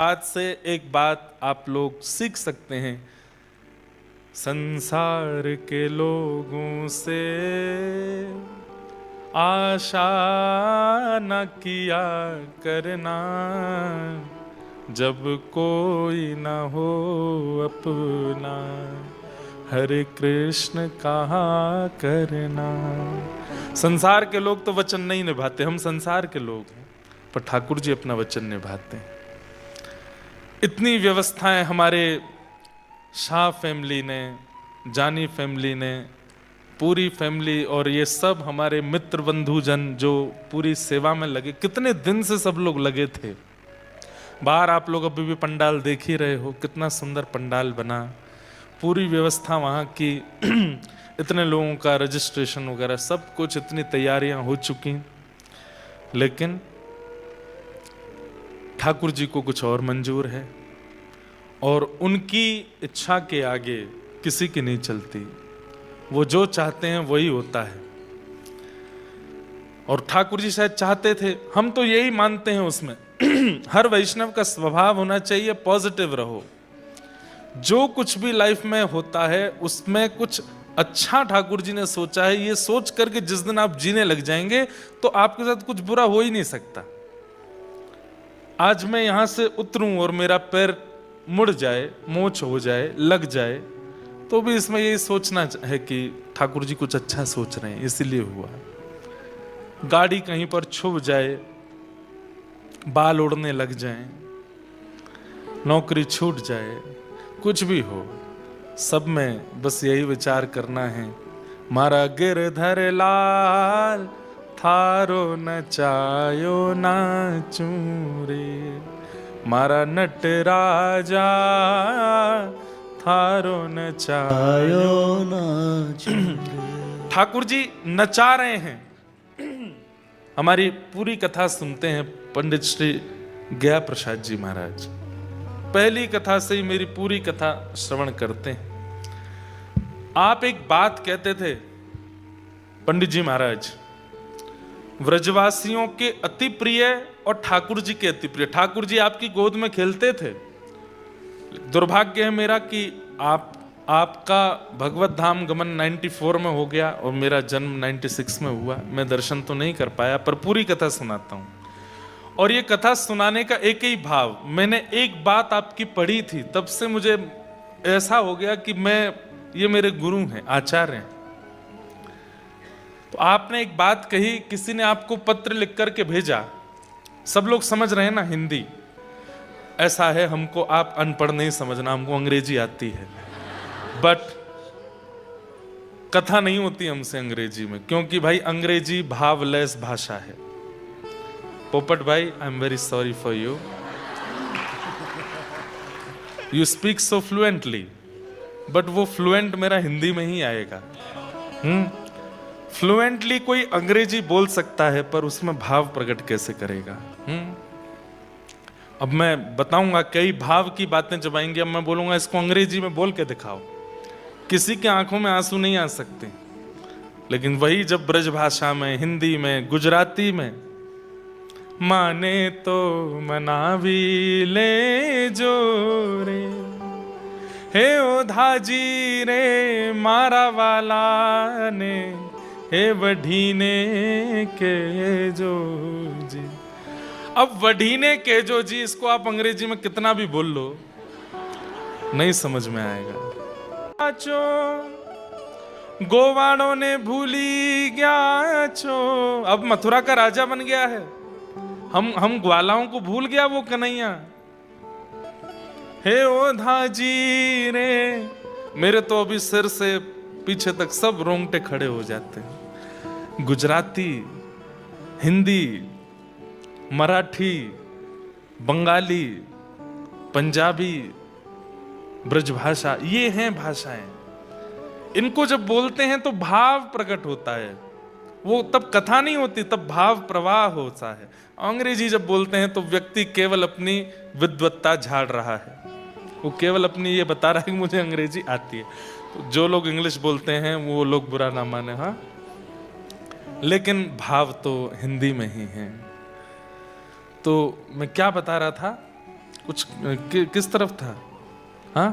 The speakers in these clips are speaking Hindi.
आज से एक बात आप लोग सीख सकते हैं, संसार के लोगों से आशा न किया करना, जब कोई न हो अपना, हरे कृष्ण कहा करना। संसार के लोग तो वचन नहीं निभाते, हम संसार के लोग हैं, पर ठाकुर जी अपना वचन निभाते हैं। इतनी व्यवस्थाएं हमारे शाह फैमिली ने, जानी फैमिली ने, पूरी फैमिली और ये सब हमारे मित्र बंधु जन जो पूरी सेवा में लगे, कितने दिन से सब लोग लगे थे। बाहर आप लोग अभी भी पंडाल देख ही रहे हो, कितना सुंदर पंडाल बना, पूरी व्यवस्था वहाँ की इतने लोगों का रजिस्ट्रेशन वगैरह सब कुछ, इतनी तैयारियां हो चुकी, लेकिन ठाकुर जी को कुछ और मंजूर है और उनकी इच्छा के आगे किसी की नहीं चलती। वो जो चाहते हैं वही होता है। और ठाकुर जी शायद चाहते थे, हम तो यही मानते हैं उसमें हर वैष्णव का स्वभाव होना चाहिए पॉजिटिव रहो। जो कुछ भी लाइफ में होता है उसमें कुछ अच्छा ठाकुर जी ने सोचा है, ये सोच करके जिस दिन आप जीने लग जाएंगे तो आपके साथ कुछ बुरा हो ही नहीं सकता। आज मैं यहां से उतरूं और मेरा पैर मुड़ जाए, मोच हो जाए, लग जाए, तो भी इसमें यही सोचना है कि ठाकुर जी कुछ अच्छा सोच रहे हैं, इसीलिए हुआ। गाड़ी कहीं पर छुप जाए, बाल उड़ने लग जाएं, नौकरी छूट जाए, कुछ भी हो, सब में बस यही विचार करना है, मारा गिरधर लाल थारो नचायो नाचू रे, मारा नटराजा थारो नचायो नाचू रे। ठाकुर जी नचा रहे हैं। हमारी पूरी कथा सुनते हैं पंडित श्री गया प्रसाद जी महाराज। पहली कथा से ही मेरी पूरी कथा श्रवण करते हैं। आप एक बात कहते थे पंडित जी महाराज, व्रजवासियों के अति प्रिय और ठाकुर जी के अति प्रिय। ठाकुर जी आपकी गोद में खेलते थे। दुर्भाग्य है मेरा कि आपका भगवत धाम गमन 94 में हो गया और मेरा जन्म 96 में हुआ। मैं दर्शन तो नहीं कर पाया, पर पूरी कथा सुनाता हूं। और ये कथा सुनाने का एक ही भाव, मैंने एक बात आपकी पढ़ी थी, तब से मुझे ऐसा हो गया कि ये मेरे गुरु हैं, आचार्य हैं। तो आपने एक बात कही, किसी ने आपको पत्र लिख करके भेजा, सब लोग समझ रहे हैं ना हिंदी, ऐसा है हमको, आप अनपढ़ नहीं समझना, हमको अंग्रेजी आती है, बट कथा नहीं होती हमसे अंग्रेजी में, क्योंकि भाई अंग्रेजी भावलेस भाषा है। पोपट भाई, I am very sorry for you, you speak so fluently, but वो फ्लुएंट मेरा हिंदी में ही आएगा। फ्लुएंटली कोई अंग्रेजी बोल सकता है, पर उसमें भाव प्रकट कैसे करेगा? अब मैं बताऊंगा, कई भाव की बातें जब आएंगी, अब मैं बोलूंगा इसको अंग्रेजी में बोल के दिखाओ, किसी के आंखों में आंसू नहीं आ सकते। लेकिन वही जब ब्रज भाषा में, हिंदी में, गुजराती में, माने तो मनावी ले जो रे, हे ओ धाजी रे मारा वाला ने, हे वढीने के जो जी। अब वढीने के जो जी, इसको आप अंग्रेजी में कितना भी बोल लो नहीं समझ में आएगा। गोवाड़ों ने भूली गया छो, अब मथुरा का राजा बन गया है, हम ग्वालाओं को भूल गया वो कन्हैया। हे ओ धाजी रे, मेरे तो अभी सिर से पीछे तक सब रोंगटे खड़े हो जाते हैं। गुजराती, हिंदी, मराठी, बंगाली, पंजाबी, ब्रजभाषा, ये हैं भाषाएं। इनको जब बोलते हैं तो भाव प्रकट होता है, वो तब कथा नहीं होती, तब भाव प्रवाह होता है। अंग्रेजी जब बोलते हैं तो व्यक्ति केवल अपनी विद्वत्ता झाड़ रहा है, वो केवल अपनी ये बता रहा है कि मुझे अंग्रेजी आती है। तो जो लोग इंग्लिश बोलते हैं वो लोग बुरा ना माने, हाँ, लेकिन भाव तो हिंदी में ही है। तो मैं क्या बता रहा था, कुछ किस तरफ था? हाँ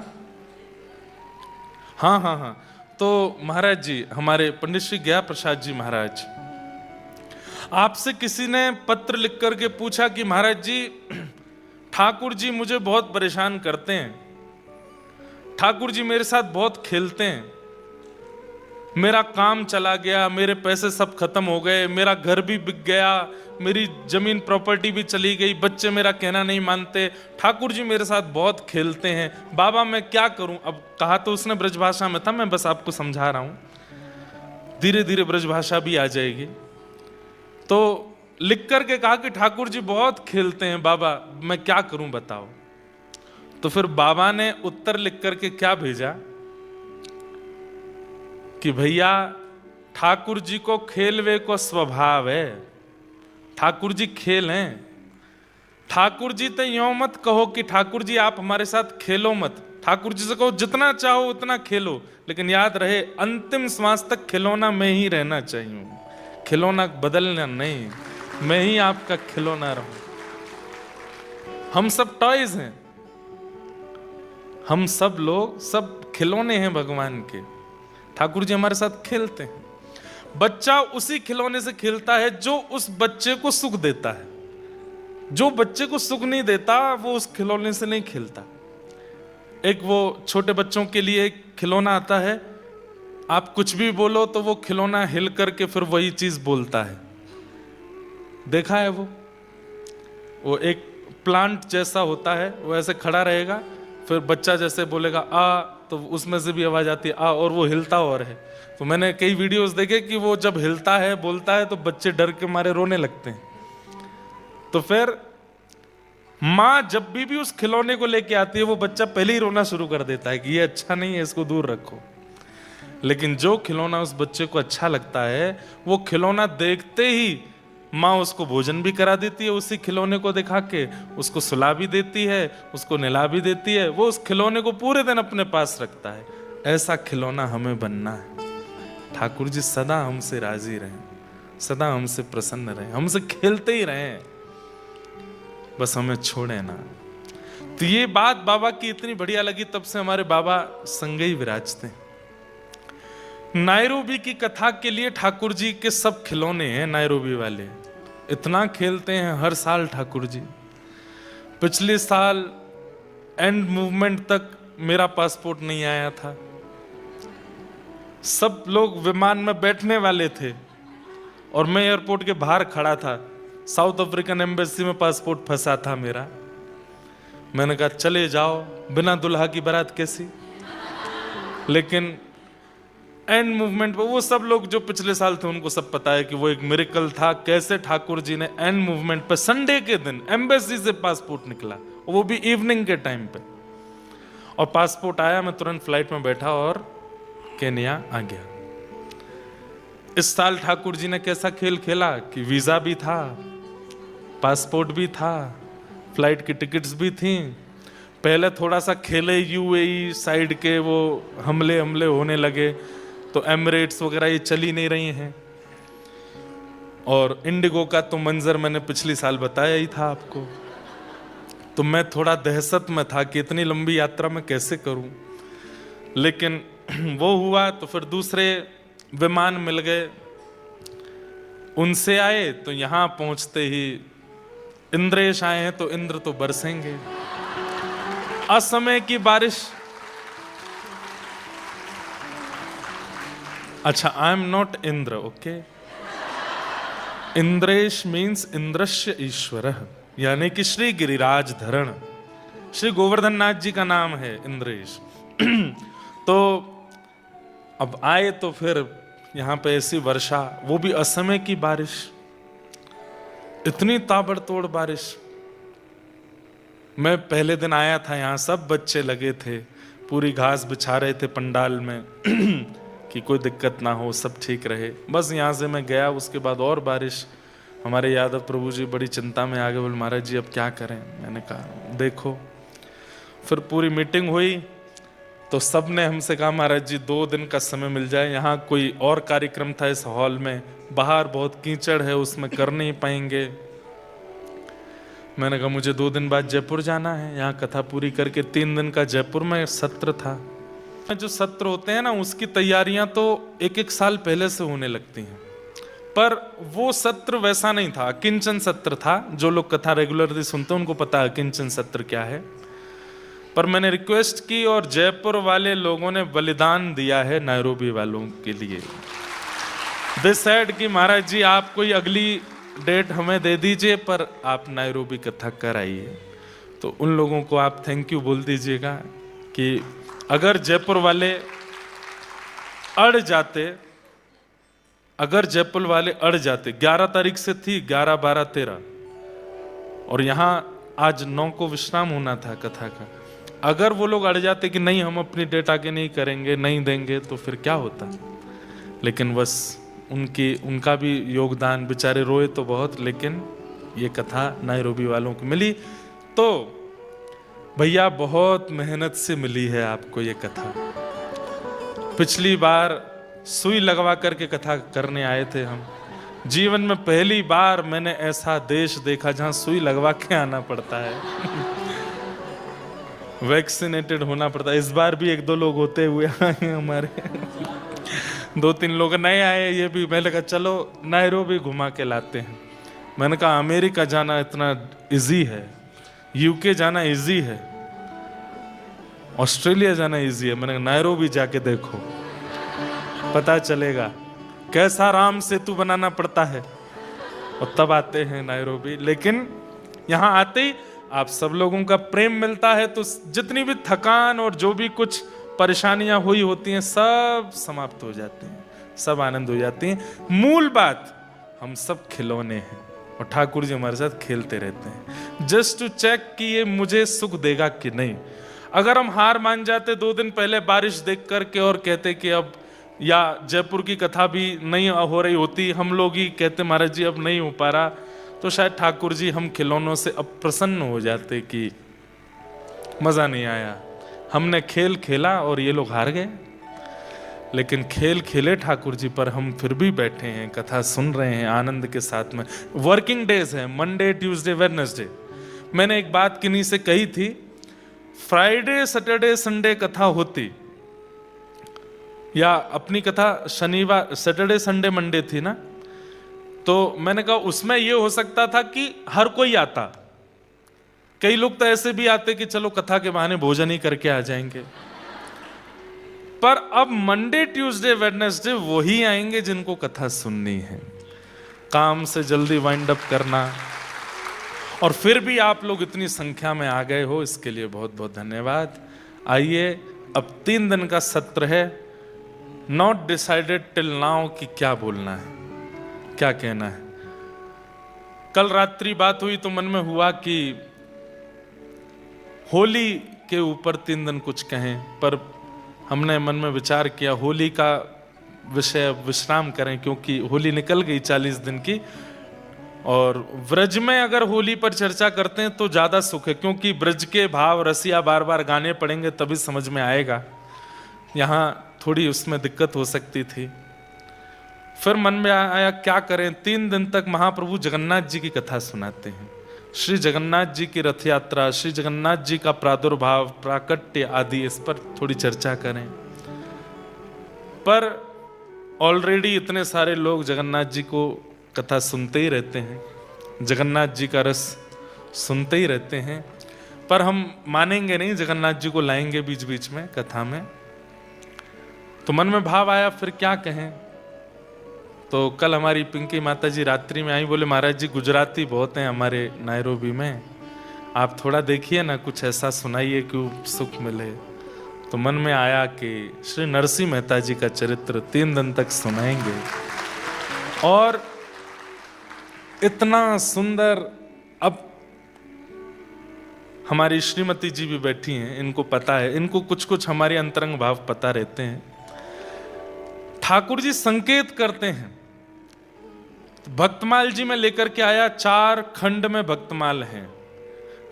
हाँ हाँ हाँ। तो महाराज जी, हमारे पंडित श्री गया प्रसाद जी महाराज, आपसे किसी ने पत्र लिख करके पूछा कि महाराज जी, ठाकुर जी मुझे बहुत परेशान करते हैं, ठाकुर जी मेरे साथ बहुत खेलते हैं, मेरा काम चला गया, मेरे पैसे सब खत्म हो गए, मेरा घर भी बिक गया, मेरी जमीन प्रॉपर्टी भी चली गई, बच्चे मेरा कहना नहीं मानते, ठाकुर जी मेरे साथ बहुत खेलते हैं, बाबा मैं क्या करूं? अब कहा तो उसने ब्रजभाषा में था, मैं बस आपको समझा रहा हूं, धीरे धीरे ब्रजभाषा भी आ जाएगी। तो लिख करके कहा कि ठाकुर जी बहुत खेलते हैं बाबा, मैं क्या करूं बताओ। तो फिर बाबा ने उत्तर लिख करके क्या भेजा कि भैया ठाकुर जी को खेलवे को स्वभाव है, ठाकुर जी खेल हैं, ठाकुर जी तो यों मत कहो कि ठाकुर जी आप हमारे साथ खेलो मत, ठाकुर जी से कहो जितना चाहो उतना खेलो, लेकिन याद रहे अंतिम श्वास तक खिलौना मैं ही रहना चाहिए, खिलौना बदलना नहीं, मैं ही आपका खिलौना रहूं। हम सब टॉयज हैं, हम सब लोग सब खिलौने हैं भगवान के, ठाकुर जी हमारे साथ खेलते हैं। बच्चा उसी खिलौने से खेलता है जो उस बच्चे को सुख देता है, जो बच्चे को सुख नहीं देता वो उस खिलौने से नहीं खेलता। एक वो छोटे बच्चों के लिए एक खिलौना आता है, आप कुछ भी बोलो तो वो खिलौना हिल करके फिर वही चीज बोलता है, देखा है वो एक प्लांट जैसा होता है, वो ऐसे खड़ा रहेगा, फिर बच्चा जैसे बोलेगा आ, तो उसमें से भी आवाज आती है आ, और वो हिलता और है। तो मैंने कई वीडियोस देखे कि वो जब हिलता है बोलता है तो बच्चे डर के मारे रोने लगते हैं। तो फिर माँ जब भी उस खिलौने को लेके आती है वो बच्चा पहले ही रोना शुरू कर देता है कि ये अच्छा नहीं है, इसको दूर रखो। लेकिन जो खिलौना उस बच्चे को अच्छा लगता है वो खिलौना देखते ही माँ उसको भोजन भी करा देती है, उसी खिलौने को दिखा के उसको सुला भी देती है, उसको नहला भी देती है, वो उस खिलौने को पूरे दिन अपने पास रखता है। ऐसा खिलौना हमें बनना है। ठाकुर जी सदा हमसे राजी रहें, सदा हमसे प्रसन्न रहें, हमसे खेलते ही रहें, बस हमें छोड़े ना। तो ये बात बाबा की इतनी बढ़िया लगी, तब से हमारे बाबा संग ही विराजते हैं। नायरोबी की कथा के लिए ठाकुर जी के सब खिलौने हैं, नायरोबी वाले इतना खेलते हैं हर साल ठाकुर जी। पिछले साल एंड मूवमेंट तक मेरा पासपोर्ट नहीं आया था, सब लोग विमान में बैठने वाले थे और मैं एयरपोर्ट के बाहर खड़ा था, साउथ अफ्रीकन एम्बेसी में पासपोर्ट फंसा था मेरा। मैंने कहा चले जाओ, बिना दुल्हा की बारात कैसी। लेकिन एंड मूवमेंट पे वो सब लोग जो पिछले साल थे उनको सब पता है कि वो एक मिरेकल था, कैसे ठाकुर जी ने एंड मूवमेंट पे संडे के दिन एम्बेसी से पासपोर्ट निकला, वो भी इवनिंग के टाइम पे, और पासपोर्ट आया, मैं तुरंत फ्लाइट में बैठा और केन्या आ गया। इस साल ठाकुर जी ने कैसा खेल खेला कि वीजा भी था, पासपोर्ट भी था, फ्लाइट की टिकट्स भी थी। पहले थोड़ा सा खेले यूएई साइड के वो हमले होने लगे, तो एमिरेट्स वगैरह ये चली नहीं रही हैं, और इंडिगो का तो मंजर मैंने पिछली साल बताया ही था आपको। तो मैं थोड़ा दहशत में था कि इतनी लंबी यात्रा मैं कैसे करूं, लेकिन वो हुआ तो फिर दूसरे विमान मिल गए, उनसे आए तो यहां पहुंचते ही इंद्रेश आए हैं, तो इंद्र तो बरसेंगे। असमय की बारिश, अच्छा I am not Indra, okay. Indresh means इंद्रश्य ईश्वर, यानी कि श्री गिरिराज धरण, श्री गोवर्धन नाथ जी का नाम है इंद्रेश। तो अब आए तो फिर यहाँ पे ऐसी वर्षा, वो भी असमय की बारिश, इतनी ताबड़तोड़ बारिश। मैं पहले दिन आया था, यहाँ सब बच्चे लगे थे, पूरी घास बिछा रहे थे पंडाल में कि कोई दिक्कत ना हो, सब ठीक रहे। बस यहाँ से मैं गया, उसके बाद और बारिश। हमारे यादव प्रभु जी बड़ी चिंता में आ गए, बोले महाराज जी अब क्या करें। मैंने कहा देखो। फिर पूरी मीटिंग हुई तो सब ने हमसे कहा महाराज जी 2 दिन का समय मिल जाए, यहाँ कोई और कार्यक्रम था इस हॉल में, बाहर बहुत कीचड़ है, उसमें कर नहीं पाएंगे। मैंने कहा मुझे 2 दिन बाद जयपुर जाना है, यहाँ कथा पूरी करके 3 दिन का जयपुर में सत्र था। जो सत्र होते हैं ना, उसकी तैयारियां तो 1-1 साल पहले से होने लगती हैं, पर वो सत्र वैसा नहीं था, किंचन सत्र था। जो लोग कथा रेगुलरली सुनते हैं उनको पता है किंचन सत्र क्या है। पर मैंने रिक्वेस्ट की और जयपुर वाले लोगों ने बलिदान दिया है नैरोबी वालों के लिए। दे सेड कि महाराज जी आप कोई अगली डेट हमें दे दीजिए, पर आप नैरोबी कथा कराइए। तो उन लोगों को आप थैंक यू बोल दीजिएगा कि अगर जयपुर वाले अड़ जाते, 11 तारीख से थी, 11, 12, 13, और यहाँ आज 9 को विश्राम होना था कथा का। अगर वो लोग अड़ जाते कि नहीं हम अपनी डेट आगे नहीं करेंगे, नहीं देंगे, तो फिर क्या होता। लेकिन बस उनका भी योगदान, बेचारे रोए तो बहुत, लेकिन ये कथा नैरोबी वालों को मिली। तो भैया बहुत मेहनत से मिली है आपको ये कथा। पिछली बार सुई लगवा करके कथा करने आए थे हम। जीवन में पहली बार मैंने ऐसा देश देखा जहां सुई लगवा के आना पड़ता है। वैक्सीनेटेड होना पड़ता है। इस बार भी 1-2 लोग होते हुए आए हमारे 2-3 लोग नए आए, ये भी। मैंने कहा चलो नैरोबी घुमा के लाते हैं। मैंने कहा अमेरिका जाना इतना इजी है, यूके जाना इजी है, ऑस्ट्रेलिया जाना इजी है। मैंने कहा नैरोबी जाके देखो, पता चलेगा कैसा राम सेतु बनाना पड़ता है। और तब आते हैं नैरोबी। लेकिन यहाँ आते ही आप सब लोगों का प्रेम मिलता है, तो जितनी भी थकान और जो भी कुछ परेशानियां हुई होती हैं सब समाप्त हो जाती हैं, सब आनंद हो जाती हैं। मूल बात, हम सब खिलौने हैं और ठाकुर जी हमारे साथ खेलते रहते हैं, जस्ट टू चेक कि ये मुझे सुख देगा कि नहीं। अगर हम हार मान जाते 2 दिन पहले बारिश देख करके और कहते कि अब, या जयपुर की कथा भी नहीं हो रही होती, हम लोग ही कहते महाराज जी अब नहीं हो पा रहा, तो शायद ठाकुर जी हम खिलौनों से अप्रसन्न हो जाते कि मजा नहीं आया, हमने खेल खेला और ये लोग हार गए। लेकिन खेल खेले ठाकुर जी, पर हम फिर भी बैठे हैं, कथा सुन रहे हैं आनंद के साथ में। वर्किंग डेज है, मंडे, ट्यूसडे, वेडनेसडे। मैंने एक बात किन्हीं से कही थी, फ्राइडे, सैटरडे, संडे कथा होती, या अपनी कथा शनिवार, सैटरडे, संडे, मंडे थी ना, तो मैंने कहा उसमें यह हो सकता था कि हर कोई आता। कई लोग तो ऐसे भी आते कि चलो कथा के बहाने भोजन ही करके आ जाएंगे। पर अब मंडे, ट्यूसडे, वेडनेसडे वही आएंगे जिनको कथा सुननी है। काम से जल्दी वाइंड अप करना, और फिर भी आप लोग इतनी संख्या में आ गए हो, इसके लिए बहुत बहुत धन्यवाद। आइए, अब 3 दिन का सत्र है। नॉट डिसाइडेड टिल नाउ कि क्या बोलना है, क्या कहना है। कल रात्रि बात हुई तो मन में हुआ कि होली के ऊपर 3 दिन कुछ कहें, पर हमने मन में विचार किया होली का विषय विश्राम करें, क्योंकि होली निकल गई 40 दिन की। और ब्रज में अगर होली पर चर्चा करते हैं तो ज्यादा सुख है, क्योंकि ब्रज के भाव रसिया बार बार गाने पड़ेंगे तभी समझ में आएगा। यहाँ थोड़ी उसमें दिक्कत हो सकती थी। फिर मन में आया क्या करें, 3 दिन तक महाप्रभु जगन्नाथ जी की कथा सुनाते हैं। श्री जगन्नाथ जी की रथ यात्रा, श्री जगन्नाथ जी का प्रादुर्भाव, प्राकट्य आदि, इस पर थोड़ी चर्चा करें। पर ऑलरेडी इतने सारे लोग जगन्नाथ जी को कथा सुनते ही रहते हैं, जगन्नाथ जी का रस सुनते ही रहते हैं, पर हम मानेंगे नहीं, जगन्नाथ जी को लाएंगे बीच बीच में कथा में। तो मन में भाव आया फिर क्या कहें। तो कल हमारी पिंकी माता जी रात्रि में आई, बोले महाराज जी गुजराती बहुत हैं हमारे नैरोबी में, आप थोड़ा देखिए ना, कुछ ऐसा सुनाइए कि सुख मिले। तो मन में आया कि श्री नरसिंह मेहता जी का चरित्र 3 दिन तक सुनाएंगे। और इतना सुंदर, अब हमारी श्रीमती जी भी बैठी हैं, इनको पता है, इनको कुछ कुछ हमारे अंतरंग भाव पता रहते हैं। ठाकुर जी संकेत करते हैं। भक्तमाल जी में लेकर के आया, 4 खंड में भक्तमाल हैं,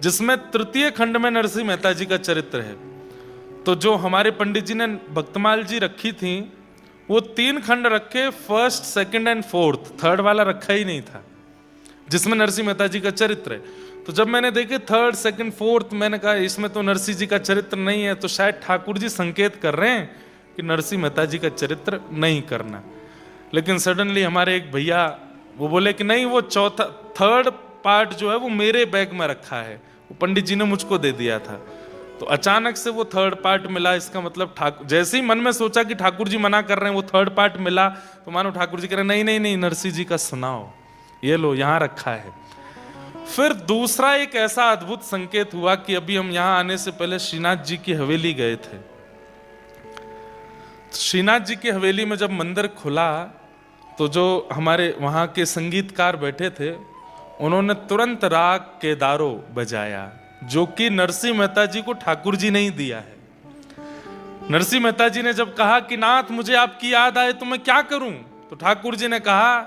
जिसमें तृतीय खंड में नरसिंह मेहता जी का चरित्र है। तो जो हमारे पंडित जी ने भक्तमाल जी रखी थी, वो 3 खंड रखे, 1st, 2nd and 4th, 3rd वाला रखा ही नहीं था। जिसमें नरसिंह मेहता जी का चरित्र है। तो जब मैंने देखे थर्ड, सेकंड, फोर्थ, मैंने कहा इसमें तो नरसिंह जी का चरित्र नहीं है, तो शायद ठाकुर जी संकेत कर रहे हैं कि नरसिंह मेहता जी का चरित्र नहीं करना। लेकिन सडनली हमारे एक भैया वो बोले कि नहीं, वो थर्ड पार्ट जो है वो मेरे बैग में रखा है, वो पंडित जी ने मुझको दे दिया था। तो अचानक से वो थर्ड पार्ट मिला। इसका मतलब ठाकुर, जैसे ही मन में सोचा कि ठाकुर जी मना कर रहे हैं, वो थर्ड पार्ट मिला, तो मानो ठाकुर जी कह रहे नहीं नहीं नहीं, नरसिंह जी का सुनाओ, ये लो यहां रखा है। फिर दूसरा एक ऐसा अद्भुत संकेत हुआ कि अभी हम यहां आने से पहले श्रीनाथ जी की हवेली गए थे। श्रीनाथ जी की हवेली में जब मंदिर खुला तो जो हमारे वहां के संगीतकार बैठे थे, उन्होंने तुरंत राग केदारो बजाया, जो कि नरसिंह मेहता जी को ठाकुर जी ने ही दिया है। नरसिंह मेहता जी ने जब कहा कि नाथ मुझे आपकी याद आए तो मैं क्या करूं, तो ठाकुर जी ने कहा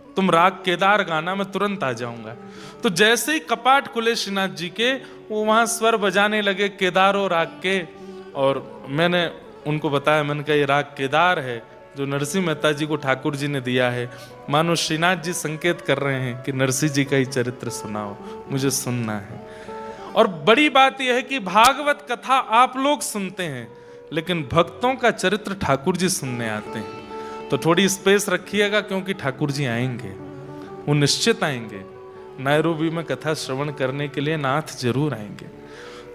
तुम राग केदार गाना, मैं तुरंत आ जाऊंगा। तो जैसे ही कपाट खुले श्रीनाथ जी के, वो वहां स्वर बजाने लगे केदारो राग के, और मैंने उनको बताया, मैंने कहा ये राग केदार है जो नरसिंह मेहता जी को ठाकुर जी ने दिया है। मानो श्रीनाथ जी संकेत कर रहे हैं कि नरसिंह जी का ही चरित्र सुनाओ, मुझे सुनना है। और बड़ी बात यह है कि भागवत कथा आप लोग सुनते हैं, लेकिन भक्तों का चरित्र ठाकुर जी सुनने आते हैं। तो थोड़ी स्पेस रखिएगा, क्योंकि ठाकुर जी आएंगे, वो निश्चित आएंगे। नैरोबी में कथा श्रवण करने के लिए नाथ जरूर आएंगे।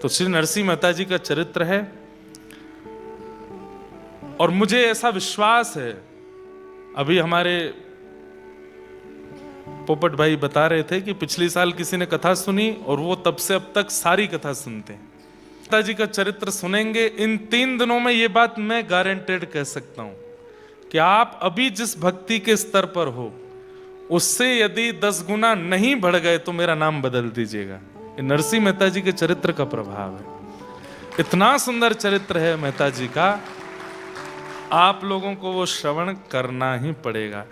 तो श्री नरसिंह मेहता जी का चरित्र है, और मुझे ऐसा विश्वास है, अभी हमारे पोपट भाई बता रहे थे कि पिछले साल किसी ने कथा सुनी और वो तब से अब तक सारी कथा सुनते हैं। मेहता जी का चरित्र सुनेंगे इन 3 दिनों में, ये बात मैं गारंटेड कह सकता हूं कि आप अभी जिस भक्ति के स्तर पर हो, उससे यदि 10 गुना नहीं बढ़ गए तो मेरा नाम बदल दीजिएगा। ये नरसिंह मेहता जी के चरित्र का प्रभाव है। इतना सुंदर चरित्र है मेहता जी का, आप लोगों को वो श्रवण करना ही पड़ेगा।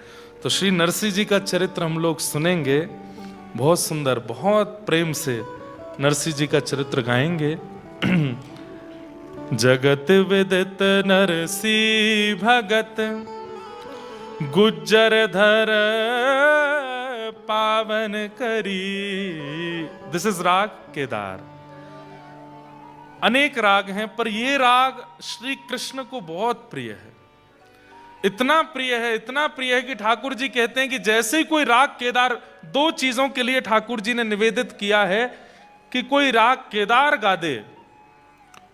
तो श्री नरसिंह जी का चरित्र हम लोग सुनेंगे, बहुत सुंदर, बहुत प्रेम से नरसिंह जी का चरित्र गाएंगे। जगत विदित नरसिंह भगत, गुज्जर धर पावन करी। दिस इज राग केदार। अनेक राग हैं, पर ये राग श्री कृष्ण को बहुत प्रिय है। इतना प्रिय है, इतना प्रिय है कि ठाकुर जी कहते हैं कि जैसे ही कोई राग केदार, 2 चीजों के लिए ठाकुर जी ने निवेदित किया है कि कोई राग केदार गा दे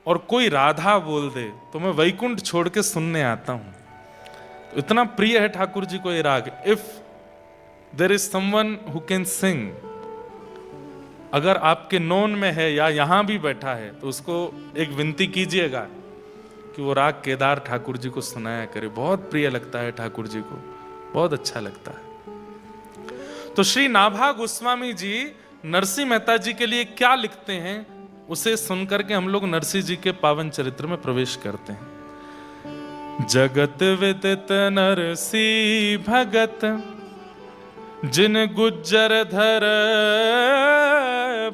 और कोई राधा बोल दे तो मैं वैकुंठ छोड़ के सुनने आता हूं। तो इतना प्रिय है ठाकुर जी को ये राग। If there is someone who can sing, अगर आपके नोन में है या यहां भी बैठा है, तो उसको एक विनती कीजिएगा कि वो राग केदार ठाकुर जी को सुनाया करे। बहुत प्रिय लगता है ठाकुर जी को, बहुत अच्छा लगता है। तो श्री नाभा गोस्वामी जी नरसिंह मेहता जी के लिए क्या लिखते हैं, उसे सुनकर के हम लोग नरसिंह जी के पावन चरित्र में प्रवेश करते हैं। जगत विदित नरसिंह भगत, जिन गुज्जर धर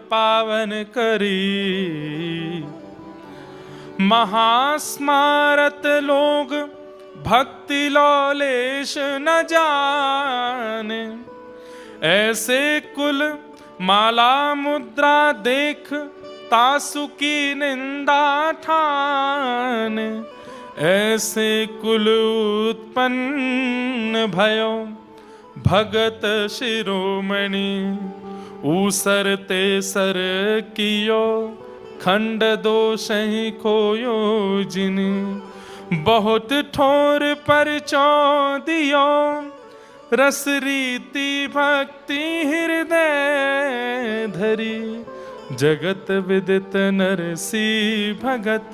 पावन करी। महास्मारत लोग भक्ति लौलेश न जाने, ऐसे कुल माला मुद्रा देख तासु की निंदा ठान। ऐसे कुल उत्पन्न भयो भगत शिरोमणि, ऊसरते सर कियो खंड दोष ही खोयो जिन। बहुत ठोर पर चौदियो रस रीति भक्ति हृदय धरी। जगत विदित नरसिंह भगत,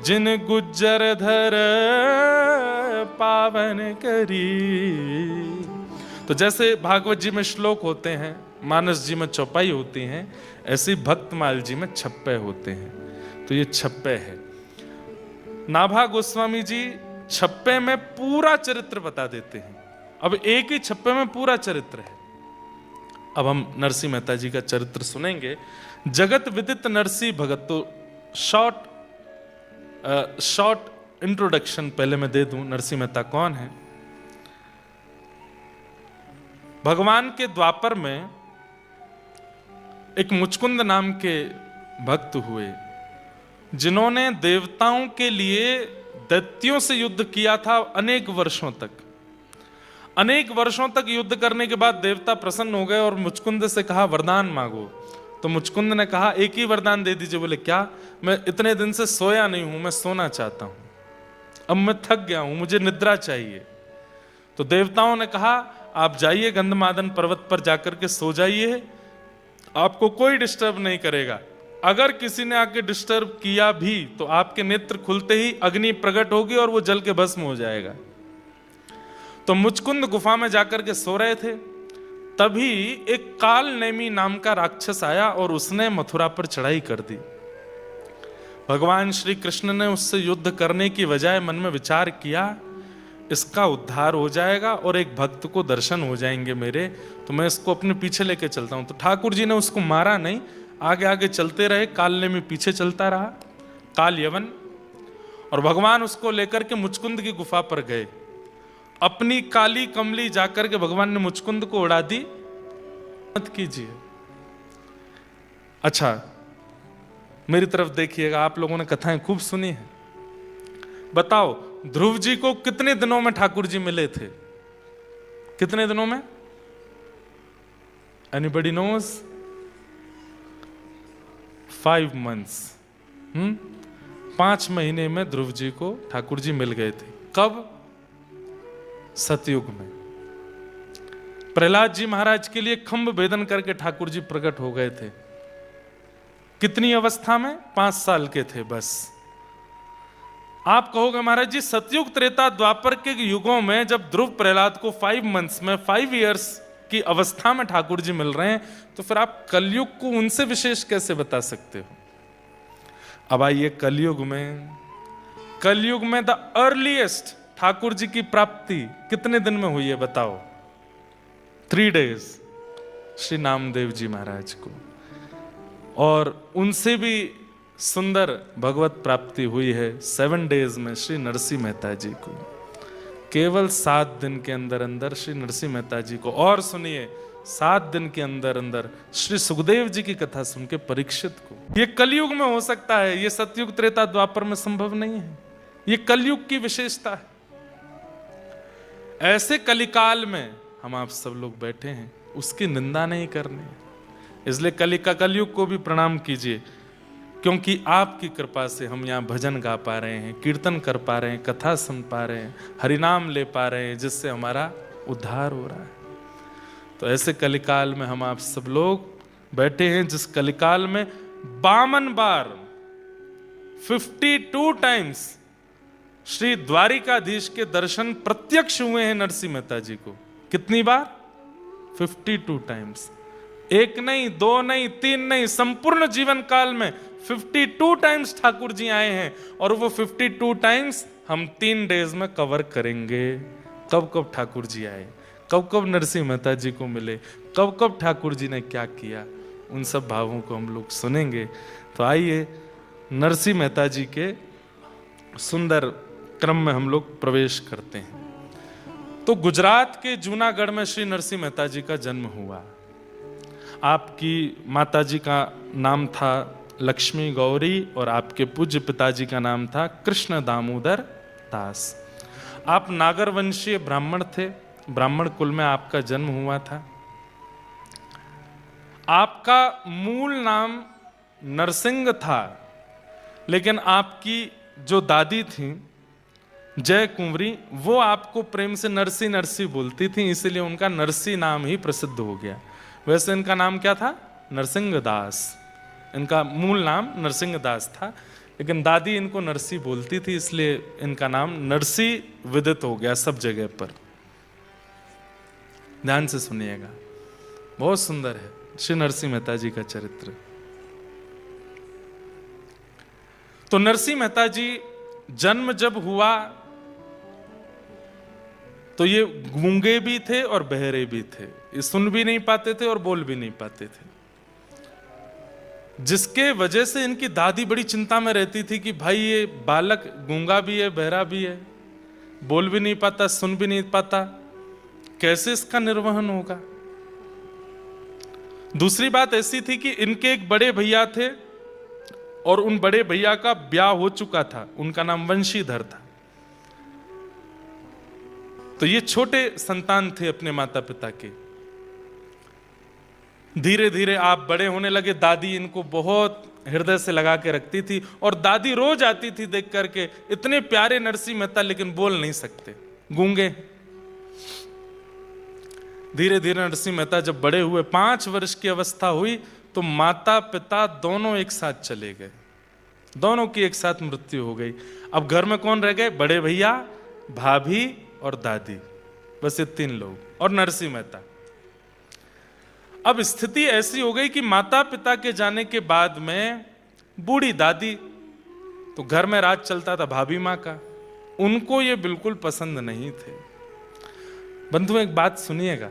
जिन गुज्जर धर पावन करी। तो जैसे भागवत जी में श्लोक होते हैं, मानस जी में चौपाई होती हैं, ऐसे भक्तमाल जी में छप्पे होते हैं। तो ये छप्पे है। नाभा गोस्वामी जी छप्पे में पूरा चरित्र बता देते हैं। अब एक ही छप्पे में पूरा चरित्र है। अब हम नरसिंह मेहता जी का चरित्र सुनेंगे। जगत विदित नरसिंह भगत। तो शॉर्ट इंट्रोडक्शन पहले मैं दे दूं, नरसिंह मेहता कौन है। भगवान के द्वापर में एक मुचकुंद नाम के भक्त हुए, जिन्होंने देवताओं के लिए दैत्यों से युद्ध किया था अनेक वर्षों तक। अनेक वर्षों तक युद्ध करने के बाद देवता प्रसन्न हो गए और मुचकुंद से कहा वरदान मांगो। तो मुचकुंद ने कहा एक ही वरदान दे दीजिए। बोले क्या? मैं इतने दिन से सोया नहीं हूं, मैं सोना चाहता हूं, अब मैं थक गया हूं, मुझे निद्रा चाहिए। तो देवताओं ने कहा आप जाइए गंधमादन पर्वत पर जाकर के सो जाइए, आपको कोई डिस्टर्ब नहीं करेगा। अगर किसी ने आके डिस्टर्ब किया भी तो आपके नेत्र खुलते ही अग्नि प्रकट होगी और वो जल के भस्म हो जाएगा। तो मुचकुंद गुफा में जाकर के सो रहे थे, तभी एक काल नेमी नाम का राक्षस आया और उसने मथुरा पर चढ़ाई कर दी। भगवान श्री कृष्ण ने उससे युद्ध करने की बजाय मन में विचार किया इसका उद्धार हो जाएगा और एक भक्त को दर्शन हो जाएंगे मेरे, तो मैं इसको अपने पीछे लेके चलता हूं। तो ठाकुर जी ने उसको मारा नहीं, आगे आगे चलते रहे, काल नेमी पीछे चलता रहा, काल यवन। और भगवान उसको लेकर के मुचकुंद की गुफा पर गए। अपनी काली कमली जाकर के भगवान ने मुचकुंद को उड़ा दी। मत कीजिए। अच्छा मेरी तरफ देखिएगा, आप लोगों ने कथाएं खूब सुनी है। बताओ ध्रुव जी को कितने दिनों में ठाकुर जी मिले थे? कितने दिनों में? Anybody knows? 5 months। 5 महीने में ध्रुव जी को ठाकुर जी मिल गए थे। कब? सतयुग में। प्रहलाद जी महाराज के लिए खंभ भेदन करके ठाकुर जी प्रकट हो गए थे। कितनी अवस्था में? 5 साल के थे बस। आप कहोगे महाराज जी सतयुग त्रेता द्वापर के युगों में जब ध्रुव प्रहलाद को 5 months में 5 years की अवस्था में ठाकुर जी मिल रहे हैं, तो फिर आप कलयुग को उनसे विशेष कैसे बता सकते हो? अब आइए कलयुग में। कलयुग में द अर्लीएस्ट ठाकुर जी की प्राप्ति कितने दिन में हुई है बताओ? 3 days श्री नामदेव जी महाराज को, और उनसे भी सुंदर भगवत प्राप्ति हुई है 7 days में श्री नरसिंह मेहता जी को। केवल 7 दिन के अंदर अंदर श्री नरसिंह मेहता जी को। और सुनिए 7 दिन के अंदर अंदर श्री सुखदेव जी की कथा सुन के परीक्षित को। ये कलयुग में हो सकता है, ये सतयुग त्रेता द्वापर में संभव नहीं है। ये कलयुग की विशेषता है। ऐसे कलिकाल में हम आप सब लोग बैठे हैं, उसकी निंदा नहीं करनी। इसलिए कलयुग को भी प्रणाम कीजिए, क्योंकि आपकी कृपा से हम यहाँ भजन गा पा रहे हैं, कीर्तन कर पा रहे हैं, कथा सुन पा रहे हैं, हरिनाम ले पा रहे हैं, जिससे हमारा उद्धार हो रहा है। तो ऐसे कलिकाल में हम आप सब लोग बैठे हैं, जिस कलिकाल में 52 बार 52 टाइम्स श्री द्वारिकाधीश के दर्शन प्रत्यक्ष हुए हैं नरसिंह मेहता जी को। कितनी बार? 52 टाइम्स। 1 नहीं, 2 नहीं, 3 नहीं, संपूर्ण जीवन काल में 52 टाइम्स ठाकुर जी आए हैं। और वो 52 टाइम्स हम 3 days में कवर करेंगे। कब कब ठाकुर जी आए, कब कब नरसिंह मेहता जी को मिले, कब कब ठाकुर जी ने क्या किया, उन सब भावों को हम लोग सुनेंगे। तो आइए नरसिंह मेहता जी के सुंदर क्रम में हम लोग प्रवेश करते हैं। तो गुजरात के जूनागढ़ में श्री नरसिंह मेहता जी का जन्म हुआ। आपकी माता जी का नाम था लक्ष्मी गौरी और आपके पूज्य पिताजी का नाम था कृष्ण दामोदर दास। आप नागर वंशीय ब्राह्मण थे, ब्राह्मण कुल में आपका जन्म हुआ था। आपका मूल नाम नरसिंह था, लेकिन आपकी जो दादी थी जय कुंवरी, वो आपको प्रेम से नरसी नरसी बोलती थी, इसलिए उनका नरसी नाम ही प्रसिद्ध हो गया। वैसे इनका नाम क्या था? नरसिंह दास। इनका मूल नाम नरसिंह दास था, लेकिन दादी इनको नरसी बोलती थी, इसलिए इनका नाम नरसी विदित हो गया सब जगह पर। ध्यान से सुनिएगा, बहुत सुंदर है श्री नरसिंह मेहता जी का चरित्र। तो नरसिंह मेहता जी जन्म जब हुआ तो ये गूंगे भी थे और बहरे भी थे, ये सुन भी नहीं पाते थे और बोल भी नहीं पाते थे, जिसके वजह से इनकी दादी बड़ी चिंता में रहती थी कि भाई ये बालक गूंगा भी है, बहरा भी है, बोल भी नहीं पाता, सुन भी नहीं पाता, कैसे इसका निर्वहन होगा। दूसरी बात ऐसी थी कि इनके एक बड़े भैया थे और उन बड़े भैया का ब्याह हो चुका था, उनका नाम वंशीधर था। तो ये छोटे संतान थे अपने माता पिता के। धीरे धीरे आप बड़े होने लगे। दादी इनको बहुत हृदय से लगा के रखती थी और दादी रोज आती थी देख करके, इतने प्यारे नरसिंह मेहता लेकिन बोल नहीं सकते, गूंगे। धीरे धीरे नरसिंह मेहता जब बड़े हुए, 5 वर्ष की अवस्था हुई, तो माता पिता दोनों एक साथ चले गए, दोनों की एक साथ मृत्यु हो गई। अब घर में कौन रह गए? बड़े भैया, भाभी और दादी, बस ये 3 लोग और नरसिंह मेहता। अब स्थिति ऐसी हो गई कि माता पिता के जाने के बाद में बूढ़ी दादी, तो घर में राज चलता था भाभी माँ का, उनको ये बिल्कुल पसंद नहीं थे। बंधु एक बात सुनिएगा,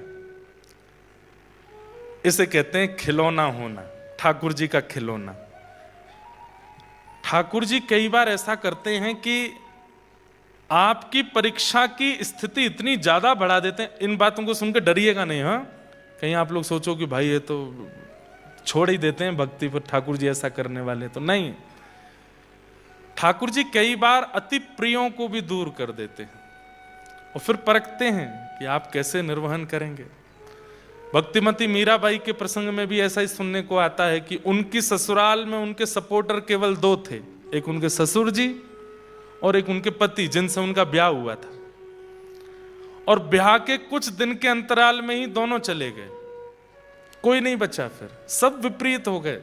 इसे कहते हैं खिलौना होना, ठाकुर जी का खिलौना। ठाकुर जी कई बार ऐसा करते हैं कि आपकी परीक्षा की स्थिति इतनी ज्यादा बढ़ा देते हैं। इन बातों को सुनकर डरिएगा नहीं, हाँ, कहीं आप लोग सोचो कि भाई ये तो छोड़ ही देते हैं भक्ति पर, ठाकुर जी ऐसा करने वाले तो नहीं। ठाकुर जी कई बार अति प्रियों को भी दूर कर देते हैं और फिर परखते हैं कि आप कैसे निर्वहन करेंगे। भक्तिमती मीराबाई के प्रसंग में भी ऐसा ही सुनने को आता है कि उनकी ससुराल में उनके सपोर्टर केवल 2 थे, एक उनके ससुर जी और एक उनके पति, जिनसे उनका ब्याह हुआ था। और ब्याह के कुछ दिन के अंतराल में ही दोनों चले गए, कोई नहीं बचा, फिर सब विपरीत हो गए।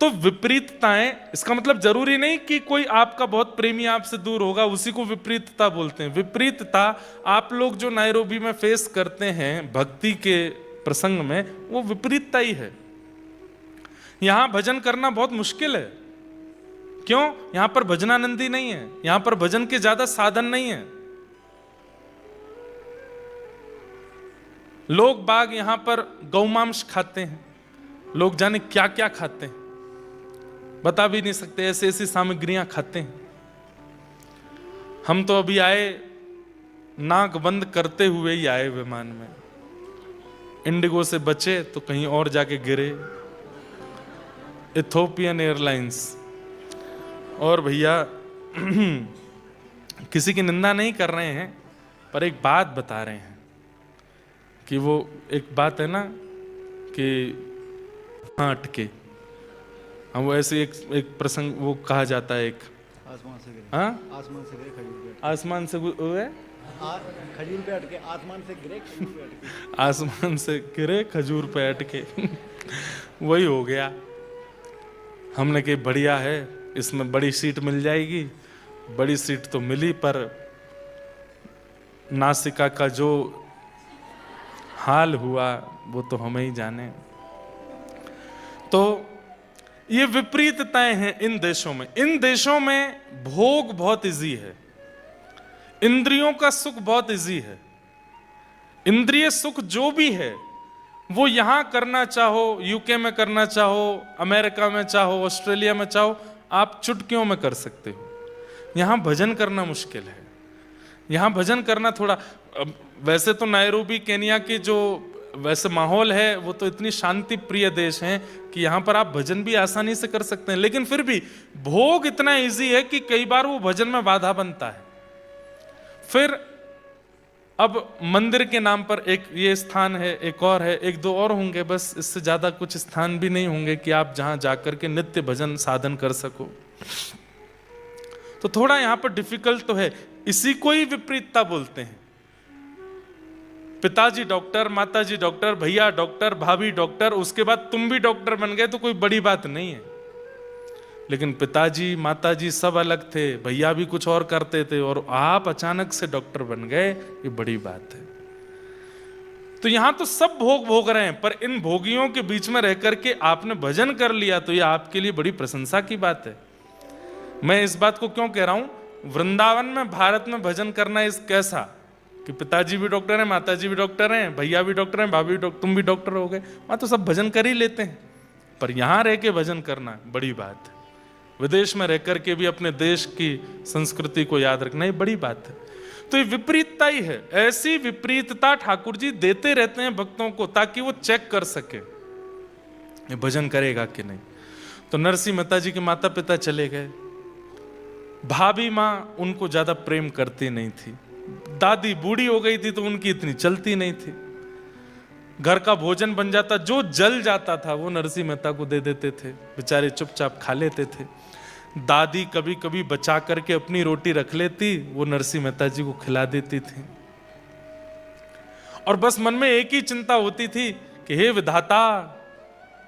तो विपरीतताएं, इसका मतलब जरूरी नहीं कि कोई आपका बहुत प्रेमी आपसे दूर होगा उसी को विपरीतता बोलते हैं। विपरीतता आप लोग जो नायरोबी में फेस करते हैं भक्ति के प्रसंग में, वो विपरीतता ही है। यहां भजन करना बहुत मुश्किल है। क्यों? यहां पर भजनानंदी नहीं है, यहां पर भजन के ज्यादा साधन नहीं है। लोग बाग यहां पर गौमांस खाते हैं, लोग जाने क्या क्या खाते हैं, बता भी नहीं सकते, ऐसी ऐसी सामग्रियां खाते हैं। हम तो अभी आए, नाक बंद करते हुए ही आए विमान में, इंडिगो से बचे तो कहीं और जाके गिरे, इथोपियन एयरलाइंस। और भैया किसी की निंदा नहीं कर रहे हैं, पर एक बात बता रहे हैं कि वो एक बात है ना कि हाँ अटके, हम वो ऐसे एक प्रसंग वो कहा जाता है, एक आसमान से गिरे, हाँ आसमान से गिरे खजूर पे, आसमान से खजूर पे अटके, आसमान से गिरे खजूर पे अटके, आसमान से गिरे खजूर पे अटके वही हो गया। हमने कहा बढ़िया है, इसमें बड़ी सीट मिल जाएगी। बड़ी सीट तो मिली, पर नासिका का जो हाल हुआ वो तो हमें ही जाने। तो ये विपरीतताएं हैं इन देशों में। इन देशों में भोग बहुत इजी है, इंद्रियों का सुख बहुत इजी है। इंद्रिय सुख जो भी है वो यहां करना चाहो, यूके में करना चाहो, अमेरिका में चाहो, ऑस्ट्रेलिया में चाहो, आप चुटकियों में कर सकते हो। यहां भजन करना मुश्किल है। यहां भजन करना थोड़ा, वैसे तो नायरोबी केनिया की जो वैसे माहौल है वो तो इतनी शांति प्रिय देश है कि यहाँ पर आप भजन भी आसानी से कर सकते हैं, लेकिन फिर भी भोग इतना इजी है कि कई बार वो भजन में बाधा बनता है। फिर अब मंदिर के नाम पर एक ये स्थान है, एक और है, 1-2 और होंगे, बस इससे ज्यादा कुछ स्थान भी नहीं होंगे कि आप जहां जाकर के नित्य भजन साधन कर सको। तो थोड़ा यहां पर डिफिकल्ट तो है, इसी को ही विपरीतता बोलते हैं। पिताजी डॉक्टर, माताजी डॉक्टर, भैया डॉक्टर, भाभी डॉक्टर, उसके बाद तुम भी डॉक्टर बन गए तो कोई बड़ी बात नहीं है। लेकिन पिताजी माताजी सब अलग थे, भैया भी कुछ और करते थे और आप अचानक से डॉक्टर बन गए, ये बड़ी बात है। तो यहां तो सब भोग भोग रहे हैं, पर इन भोगियों के बीच में रह करके आपने भजन कर लिया तो ये आपके लिए बड़ी प्रशंसा की बात है। मैं इस बात को क्यों कह रहा हूं, वृंदावन में, भारत में भजन करना इस कैसा कि पिताजी भी डॉक्टर हैं, माताजी भी डॉक्टर हैं, भैया भी डॉक्टर हैं, भाभी भी, तुम भी डॉक्टर हो गए, वहां तो सब भजन कर ही लेते हैं। पर यहां रह के भजन करना बड़ी बात है। विदेश में रह करके भी अपने देश की संस्कृति को याद रखना ये बड़ी बात है। तो ये विपरीतता ही है। ऐसी विपरीतता ठाकुर जी देते रहते हैं भक्तों को ताकि वो चेक कर सके ये भजन करेगा कि नहीं। तो नरसिंह मेहता जी के माता पिता चले गए। भाभी माँ उनको ज्यादा प्रेम करती नहीं थी। दादी बूढ़ी हो गई थी तो उनकी इतनी चलती नहीं थी। घर का भोजन बन जाता, जो जल जाता था वो नरसिंह मेहता को दे देते थे, बेचारे चुपचाप खा लेते थे। दादी कभी कभी बचा करके अपनी रोटी रख लेती, वो नरसिंह मेहता जी को खिला देती थी। और बस मन में एक ही चिंता होती थी कि हे विधाता,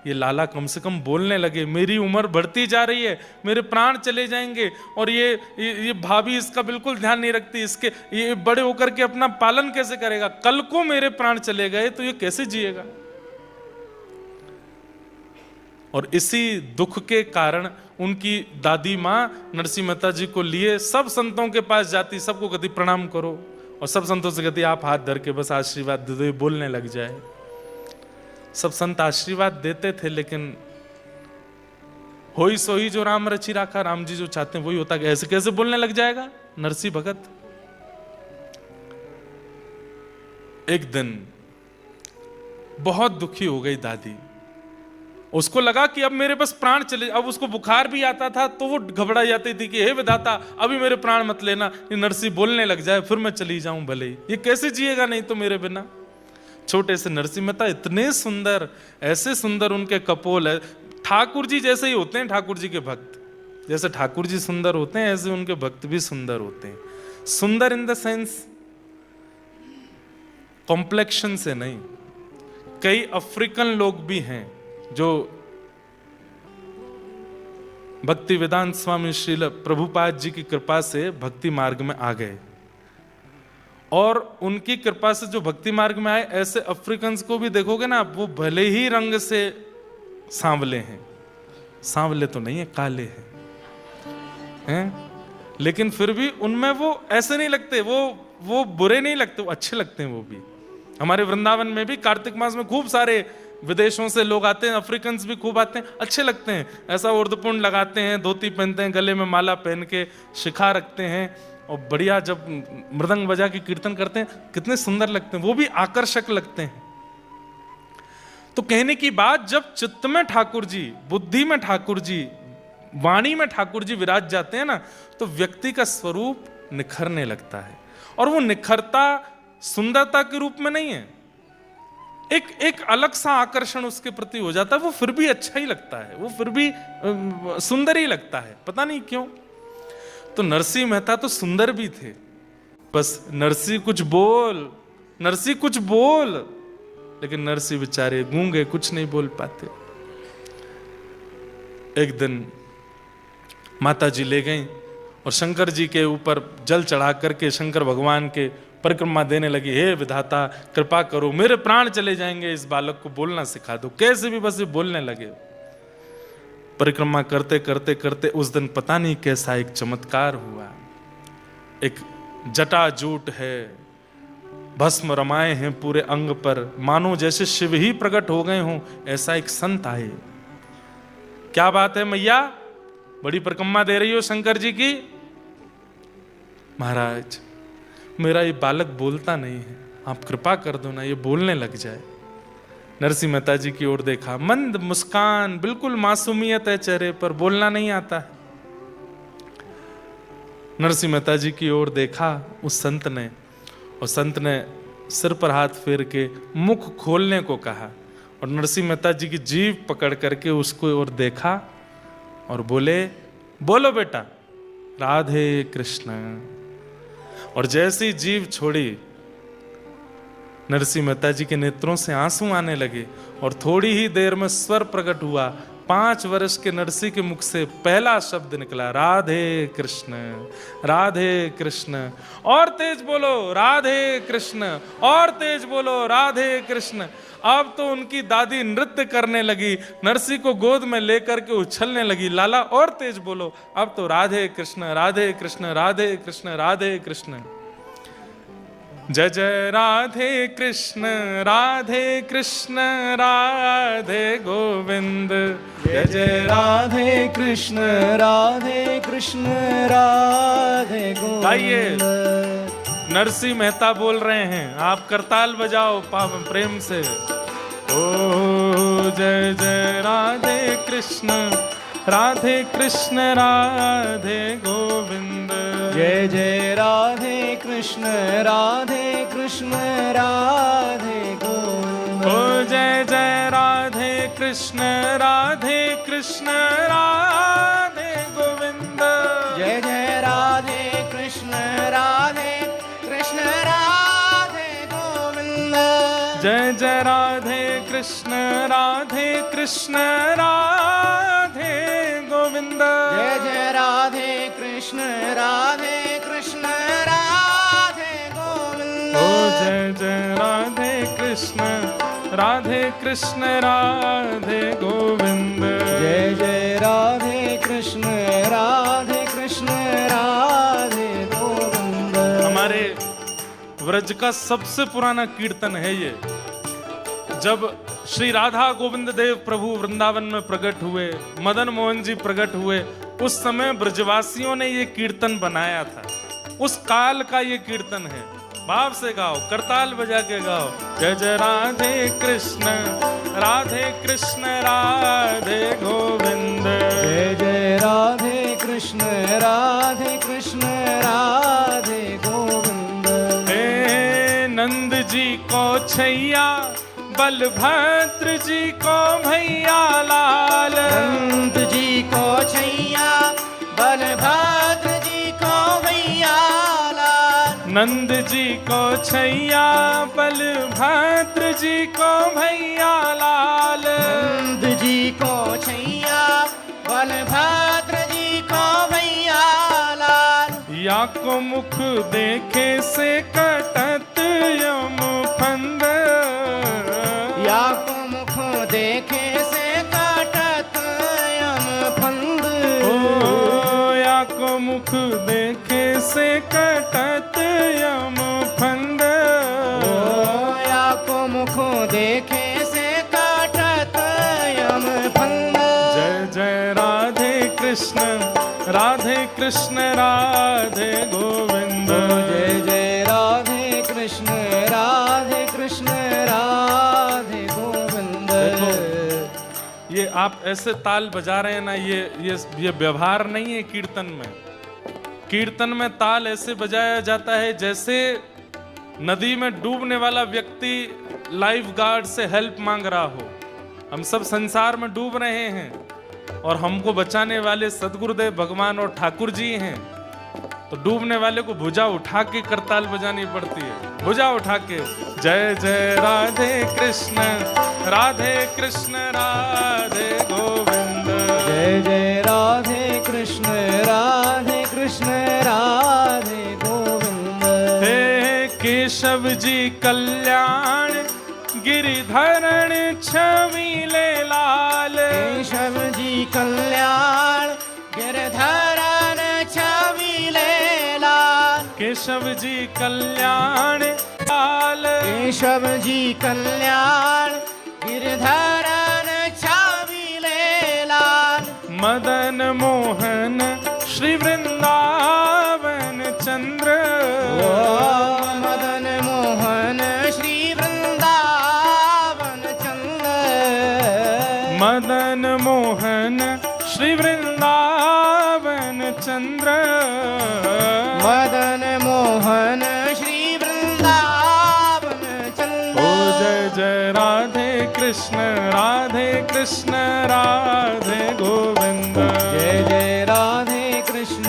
ये लाला कम से कम बोलने लगे, मेरी उम्र बढ़ती जा रही है, मेरे प्राण चले जाएंगे, और ये भाभी इसका बिल्कुल ध्यान नहीं रखती, इसके ये बड़े होकर के अपना पालन कैसे करेगा, कल को मेरे प्राण चले गए तो ये कैसे जिएगा। और इसी दुख के कारण उनकी दादी माँ नरसिंह मेहता जी को लिए सब संतों के पास जाती, सबको कहती प्रणाम करो, और सब संतों से कहती आप हाथ धर के बस आशीर्वाद दे दो, ये बोलने लग जाए। सब संत आशीर्वाद देते थे, लेकिन होई सोई जो राम रची राखा, राम जी जो चाहते हैं वही होता। ऐसे कैसे बोलने लग जाएगा नरसिंह भगत। एक दिन बहुत दुखी हो गई दादी, उसको लगा कि अब मेरे बस प्राण चले। अब उसको बुखार भी आता था तो वो घबरा जाती थी कि हे विधाता अभी मेरे प्राण मत लेना, ये नरसिंह बोलने लग जाए फिर मैं चली जाऊं भले ही, ये कैसे जिएगा नहीं तो मेरे बिना। छोटे से नरसिंह मेहता इतने सुंदर, ऐसे सुंदर उनके कपोल है, ठाकुर जी जैसे ही होते हैं। ठाकुर जी के भक्त जैसे ठाकुर जी सुंदर होते हैं, ऐसे उनके भक्त भी सुंदर होते हैं। सुंदर इन द सेंस कॉम्प्लेक्शन से नहीं। कई अफ्रीकन लोग भी हैं जो भक्ति वेदांत स्वामी श्रील प्रभुपाद जी की कृपा से भक्ति मार्ग में आ गए, और उनकी कृपा से जो भक्ति मार्ग में आए, ऐसे अफ्रीकन्स को भी देखोगे ना, वो भले ही रंग से सांवले हैं, सांवले तो नहीं है, काले हैं, लेकिन फिर भी उनमें वो ऐसे नहीं लगते, वो बुरे नहीं लगते, वो अच्छे लगते हैं। वो भी हमारे वृंदावन में भी कार्तिक मास में खूब सारे विदेशों से लोग आते हैं, अफ्रीकन्स भी खूब आते हैं, अच्छे लगते हैं। ऐसा उर्दपुंड लगाते हैं, धोती पहनते हैं, गले में माला पहन के शिखा रखते हैं, और बढ़िया जब मृदंग बजा के कीर्तन करते हैं कितने सुंदर लगते हैं, वो भी आकर्षक लगते हैं। तो कहने की बात, जब चित्त में ठाकुर जी, बुद्धि में ठाकुर जी, वाणी में ठाकुर जी विराज जाते हैं ना, तो व्यक्ति का स्वरूप निखरने लगता है। और वो निखरता सुंदरता के रूप में नहीं है, एक अलग सा आकर्षण उसके प्रति हो जाता है। वो फिर भी अच्छा ही लगता है, वो फिर भी सुंदर ही लगता है, पता नहीं क्यों। तो नरसिंह मेहता तो सुंदर भी थे, बस नरसिंह कुछ बोल, नरसिंह कुछ बोल, लेकिन नरसिंह बेचारे गूंगे, कुछ नहीं बोल पाते। एक दिन माता जी ले गईं और शंकर जी के ऊपर जल चढ़ा करके शंकर भगवान के परिक्रमा देने लगी। हे विधाता कृपा करो, मेरे प्राण चले जाएंगे, इस बालक को बोलना सिखा दो। कैसे भी बस ये बोलने लगे। परिक्रमा करते करते करते उस दिन पता नहीं कैसा एक चमत्कार हुआ। एक जटाजूट है, भस्म रमाए हैं पूरे अंग पर, मानो जैसे शिव ही प्रकट हो गए हों, ऐसा एक संत आए। क्या बात है मैया, बड़ी परिक्रमा दे रही हो शंकर जी की? महाराज मेरा ये बालक बोलता नहीं है, आप कृपा कर दो ना, ये बोलने लग जाए। नरसिंह मेहता जी की ओर देखा, मंद मुस्कान, बिल्कुल मासूमियत है चेहरे पर, बोलना नहीं आता है। नरसिंह मेहता जी की ओर देखा उस संत ने, और संत ने सिर पर हाथ फेर के मुख खोलने को कहा, और नरसिंह मेहता जी की जीभ पकड़ करके उसको ओर देखा और बोले, बोलो बेटा राधे कृष्ण। और जैसी जीभ छोड़ी, नरसिंह मेहता जी के नेत्रों से आंसू आने लगे, और थोड़ी ही देर में स्वर प्रकट हुआ। 5 वर्ष के नरसिंह के मुख से पहला शब्द निकला, राधे कृष्ण, राधे कृष्ण। और तेज बोलो राधे कृष्ण, और तेज बोलो राधे कृष्ण। अब तो उनकी दादी नृत्य करने लगी, नरसिंह को गोद में लेकर के उछलने लगी। लाला और तेज बोलो, अब तो राधे कृष्ण, राधे कृष्ण, राधे कृष्ण, राधे कृष्ण। जय जय राधे कृष्ण, राधे कृष्ण, राधे गोविंद। जय जय राधे कृष्ण, राधे कृष्ण, राधे आइए, गोविंद। नरसिंह मेहता बोल रहे हैं, आप करताल बजाओ प्रेम से। ओ जय जय राधे कृष्ण राधे गोविंद। जय जय राधे कृष्ण राधे गोविंद। ओ जय जय राधे कृष्ण राधे गोविंद। जय जय राधे कृष्ण गोविंद। जय जय राधे कृष्ण राधे गोविंद। जय जय राधे कृष्ण गोविंद। ओ जय जय राधे कृष्ण राधे गोविंद। जय जय राधे कृष्ण गोविंद। हमारे व्रज का सबसे पुराना कीर्तन है ये। जब श्री राधा गोविंद देव प्रभु वृंदावन में प्रकट हुए, मदन मोहन जी प्रकट हुए, उस समय ब्रजवासियों ने ये कीर्तन बनाया था। उस काल का ये कीर्तन है। भाव से गाओ, करताल बजा के गाओ। जय जय राधे कृष्ण राधे गोविंद। जय जय राधे कृष्ण गोविंद। हे नंद जी को छैया, बलभद्र जी को भैया लाल। नंद जी को छैया, बलभद्र जी को भैया लाल। नंद जी को छैया, बलभद्र जी को भैया लाल। नंद जी को छैया, बलभद्र जी को भैया लाल। या को मुख देखे से कटत यम फंद। या को मुख देखे से काटत यम फंद। ओ या को मुख देखे से कटत यम फंद। ओ या को मुख देखे से काटत यम फंद। जय जय राधे कृष्ण राधे गोविंद। जय जय राधे कृष्ण गोविंद। ये आप ऐसे ताल बजा रहे हैं ना, ये व्यवहार नहीं है कीर्तन में। कीर्तन में ताल ऐसे बजाया जाता है जैसे नदी में डूबने वाला व्यक्ति लाइफ गार्ड से हेल्प मांग रहा हो। हम सब संसार में डूब रहे हैं और हमको बचाने वाले सदगुरुदेव भगवान और ठाकुर जी हैं। तो डूबने वाले को भुजा उठा के करताल बजानी पड़ती है, भुजा उठा के। जय जय राधे कृष्ण राधे गोविंद। जय जय राधे कृष्ण गोविंद। हे केशव जी कल्याण गिरिधरण छविले लाल। केशव जी कल्याण गिरधरन छविले लाल। केशव जी कल्याण लाल। केशव जी कल्याण गिरधरन छविले लाल। मदन मोहन श्री वृंदावन चंद्र। मदन मोहन श्री वृंदावन चंद्र। मदन मोहन श्री वृंदावन चंद्र। मदन मोहन श्री वृंदावन चंद्र। ओ जय जय राधे कृष्ण राधे गोविंद। जय जय राधे कृष्ण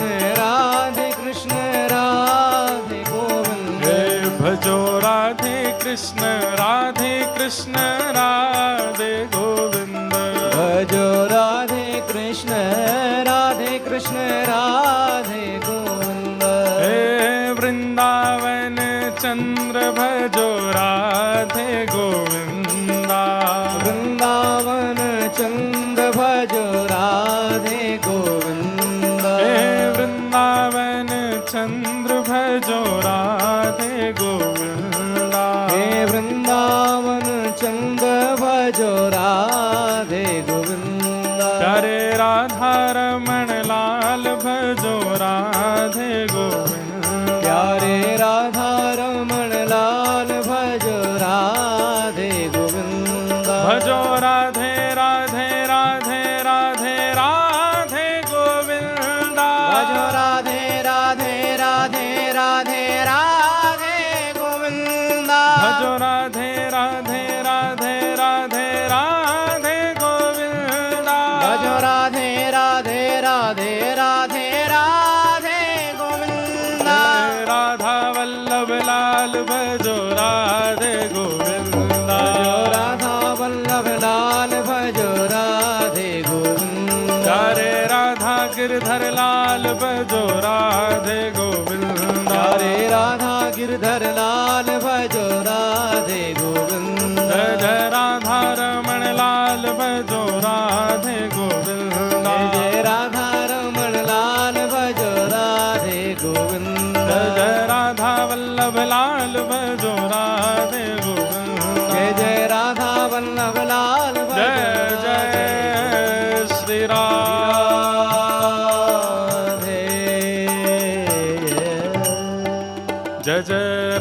गोविंद। जय भजो राधे कृष्ण राधे गोविंद। भजो राधे कृष्ण गोविंद। हे वृंदावन चंद्र भजो राधे गोविंदा। वृंदावन चंद्र भजो राधे गोविंद। हे वृंदावन चंद्र भजो राधे गोविंदा। हे वृंदावन चंद्र भजो राधे गोविंद। प्यारे राधा रमण लाल भजो राधे गोविंद। प्यारे राधा रमण लाल भजो राधे गोविंद। भजो राधे राधे राधे राधे गोविंद राधा वल्लभ लाल भजो राधे गोविंदा राधा वल्लभ लाल भजो राधे गोविंद रे राधा गिरधर लाल भजो राधे गोविंदा रे राधा गिरधर लाल भजो राधे गोविंद जय राधा रमण लाल भजो राधे गोविंदा जय राधा रमण लाल भजो राधे गोविंद जय राधा वल्लभ लाल भजो राधे गोविंद जय राधा वल्लभ लाल जय जय श्री राधे जय जय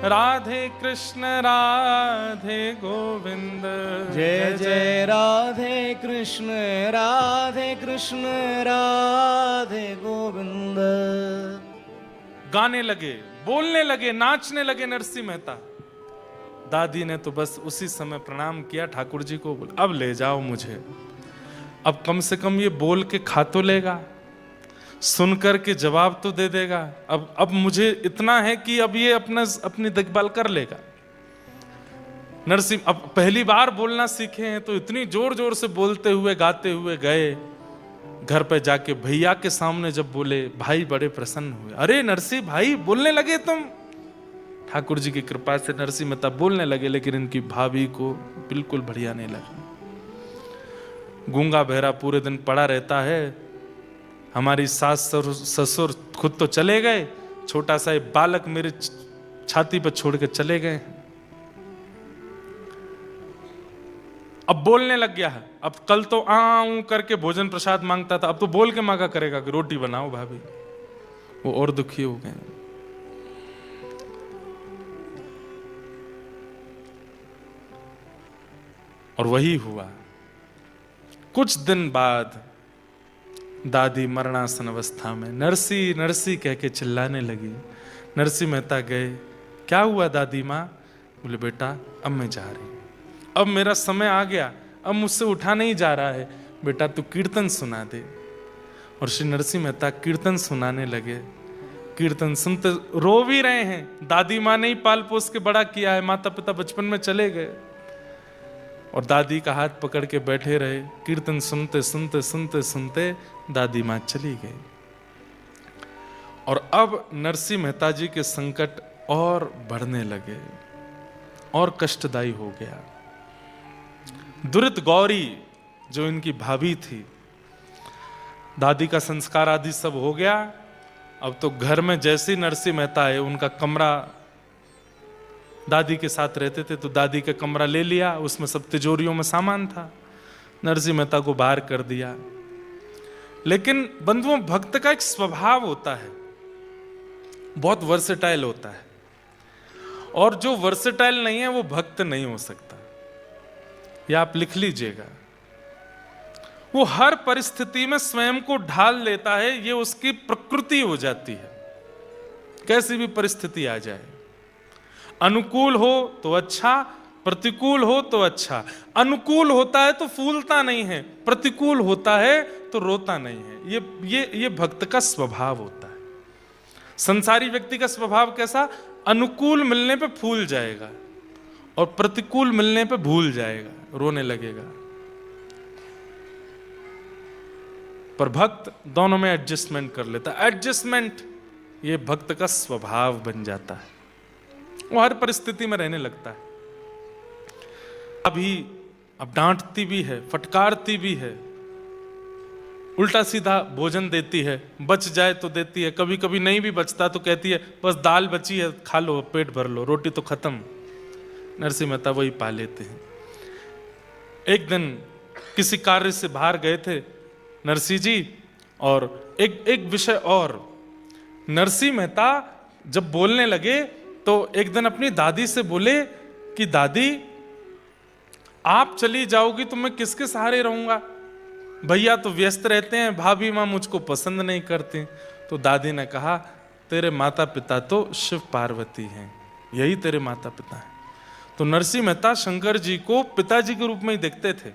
राधे कृष्ण राधे गोविंद जय जय राधे कृष्ण राधे गोविंद। गाने लगे, बोलने लगे, नाचने लगे नरसिंह मेहता। दादी ने तो बस उसी समय प्रणाम किया ठाकुर जी को, बोल अब ले जाओ मुझे, अब कम से कम ये बोल के खा तो लेगा, सुन कर के जवाब तो दे देगा। अब मुझे इतना है कि अब ये अपनी देखभाल कर लेगा। नरसिंह अब पहली बार बोलना सीखे हैं तो इतनी जोर जोर से बोलते हुए गाते हुए गए। घर पे जाके भैया के सामने जब बोले, भाई बड़े प्रसन्न हुए। अरे नरसिंह भाई बोलने लगे तुम। ठाकुर जी की कृपा से नरसिंह मेहता बोलने लगे, लेकिन इनकी भाभी को बिल्कुल बढ़िया नहीं लगा। गूंगा बहरा पूरे दिन पड़ा रहता है, हमारी सास ससुर खुद तो चले गए, छोटा सा एक बालक मेरे छाती पर छोड़ के चले गए। अब बोलने लग गया है। अब कल तो आऊं करके भोजन प्रसाद मांगता था, अब तो बोल के मांगा करेगा कि रोटी बनाओ भाभी। वो और दुखी हो गए। और वही हुआ। कुछ दिन बाद दादी मरणासन अवस्था में नरसी नरसी कह के चिल्लाने लगी। नरसिंह मेहता गए, क्या हुआ दादी माँ? बोले बेटा अब मैं जा रही, अब मेरा समय आ गया, अब मुझसे उठा नहीं जा रहा है, बेटा तू कीर्तन सुना दे। और श्री नरसिंह मेहता कीर्तन सुनाने लगे। कीर्तन सुनते रो भी रहे हैं, दादी माँ ने ही पाल पोस के बड़ा किया है, माता पिता बचपन में चले गए और दादी का हाथ पकड़ के बैठे रहे। कीर्तन सुनते सुनते सुनते सुनते दादी माँ चली गई। और अब नरसिंह मेहता जी के संकट और बढ़ने लगे और कष्टदायी हो गया। दुरित गौरी जो इनकी भाभी थी, दादी का संस्कार आदि सब हो गया। अब तो घर में जैसे ही नरसिंह मेहता आए, उनका कमरा, दादी के साथ रहते थे तो दादी का कमरा ले लिया, उसमें सब तिजोरियों में सामान था, नरसिंह मेहता को बाहर कर दिया। लेकिन बंधुओं, भक्त का एक स्वभाव होता है, बहुत वर्सेटाइल होता है, और जो वर्सेटाइल नहीं है वो भक्त नहीं हो सकता। ये आप लिख लीजिएगा। वो हर परिस्थिति में स्वयं को ढाल लेता है, ये उसकी प्रकृति हो जाती है, कैसी भी परिस्थिति आ जाए। अनुकूल हो तो अच्छा, प्रतिकूल हो तो अच्छा। अनुकूल होता है तो फूलता नहीं है, प्रतिकूल होता है तो रोता नहीं है। ये भक्त का स्वभाव होता है। संसारी व्यक्ति का स्वभाव कैसा? अनुकूल मिलने पे फूल जाएगा और प्रतिकूल मिलने पे भूल जाएगा, रोने लगेगा। पर भक्त दोनों में एडजस्टमेंट कर लेता है। एडजस्टमेंट ये भक्त का स्वभाव बन जाता है, वो हर परिस्थिति में रहने लगता है। अब डांटती भी है, फटकारती भी है, उल्टा सीधा भोजन देती है, बच जाए तो देती है, कभी कभी नहीं भी बचता तो कहती है बस दाल बची है खा लो, पेट भर लो, रोटी तो खत्म। नरसिंह मेहता वही पा लेते हैं। एक दिन किसी कार्य से बाहर गए थे नरसिंह जी, और एक विषय और, नरसिंह मेहता जब बोलने लगे तो एक दिन अपनी दादी से बोले कि दादी आप चली जाओगी तो मैं किसके सहारे रहूंगा? भैया तो व्यस्त रहते हैं, भाभी माँ मुझको पसंद नहीं करती। तो दादी ने कहा तेरे माता पिता तो शिव पार्वती हैं, यही तेरे माता पिता हैं। तो नरसिंह मेहता शंकर जी को पिताजी के रूप में ही देखते थे।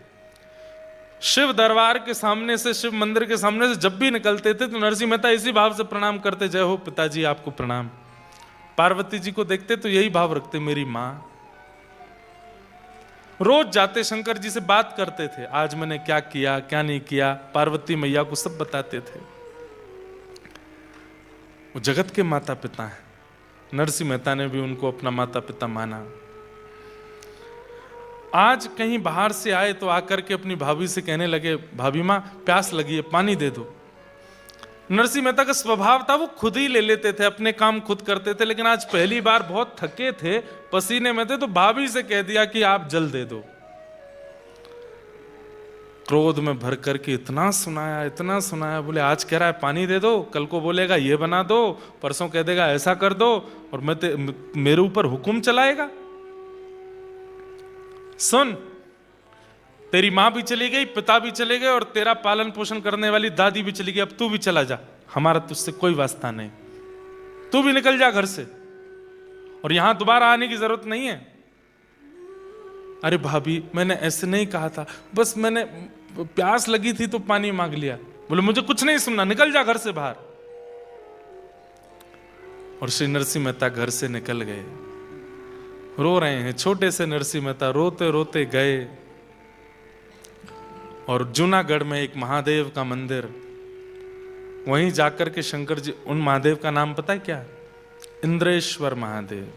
शिव दरबार के सामने से, शिव मंदिर के सामने से जब भी निकलते थे तो नरसिंह मेहता इसी भाव से प्रणाम करते, जय हो पिताजी आपको प्रणाम। पार्वती जी को देखते तो यही भाव रखते, मेरी मां। रोज जाते शंकर जी से बात करते थे, आज मैंने क्या किया क्या नहीं किया, पार्वती मैया को सब बताते थे। वो जगत के माता पिता हैं, नरसिंह मेहता ने भी उनको अपना माता पिता माना। आज कहीं बाहर से आए तो आकर के अपनी भाभी से कहने लगे, भाभी माँ प्यास लगी है पानी दे दो। नरसिंह मेहता का स्वभाव था वो खुद ही ले लेते थे, अपने काम खुद करते थे, लेकिन आज पहली बार बहुत थके थे, पसीने में थे, तो भाभी से कह दिया कि आप जल दे दो। क्रोध में भर करके इतना सुनाया, बोले आज कह रहा है पानी दे दो, कल को बोलेगा ये बना दो, परसों कह देगा ऐसा कर दो, और मेरे ऊपर हुक्म चलाएगा। सुन, तेरी मां भी चली गई, पिता भी चले गए, और तेरा पालन पोषण करने वाली दादी भी चली गई, अब तू भी चला जा, हमारा तुझसे कोई वास्ता नहीं, तू भी निकल जा घर से, और यहां दोबारा आने की जरूरत नहीं है। अरे भाभी मैंने ऐसे नहीं कहा था, बस मैंने प्यास लगी थी तो पानी मांग लिया। बोले मुझे कुछ नहीं सुनना, निकल जा घर से बाहर। और श्री नरसिंह मेहता घर से निकल गए। रो रहे हैं, छोटे से नरसिंह मेहता रोते रोते गए, और जूनागढ़ में एक महादेव का मंदिर, वहीं जाकर के शंकर जी, उन महादेव का नाम पता है क्या? इंद्रेश्वर महादेव,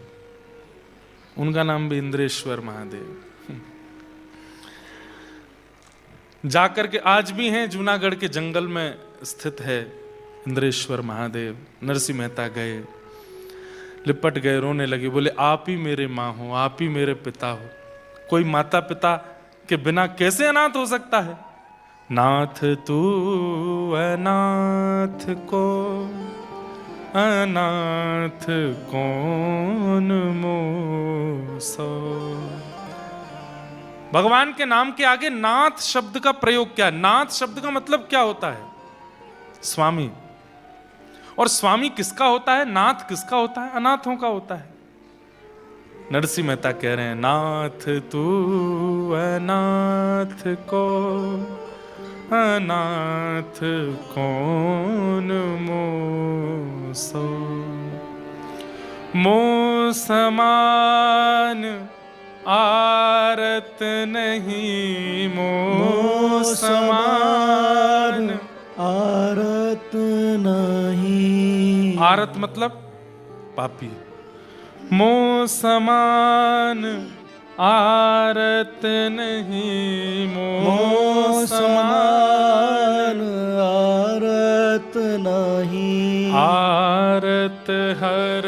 उनका नाम भी इंद्रेश्वर महादेव। जाकर के आज भी हैं, जूनागढ़ के जंगल में स्थित है इंद्रेश्वर महादेव। नरसिंह मेहता गए, लिपट गए, रोने लगे, बोले आप ही मेरे माँ हो, आप ही मेरे पिता हो, कोई माता पिता के बिना कैसे अनाथ हो सकता है? नाथ तू अनाथ को अनाथ कौन मोसो। भगवान के नाम के आगे नाथ शब्द का प्रयोग क्या? नाथ शब्द का मतलब क्या होता है? स्वामी। और स्वामी किसका होता है? नाथ किसका होता है? अनाथों का होता है। नरसिंह मेहता कह रहे हैं, नाथ तू अनाथ को अनाथ कौन मोसो। मो समान आरत नहीं, मो समान आरत नहीं। आरत मतलब पापी। मो समान आरत नहीं, मो समान आरत नहीं। आरत हर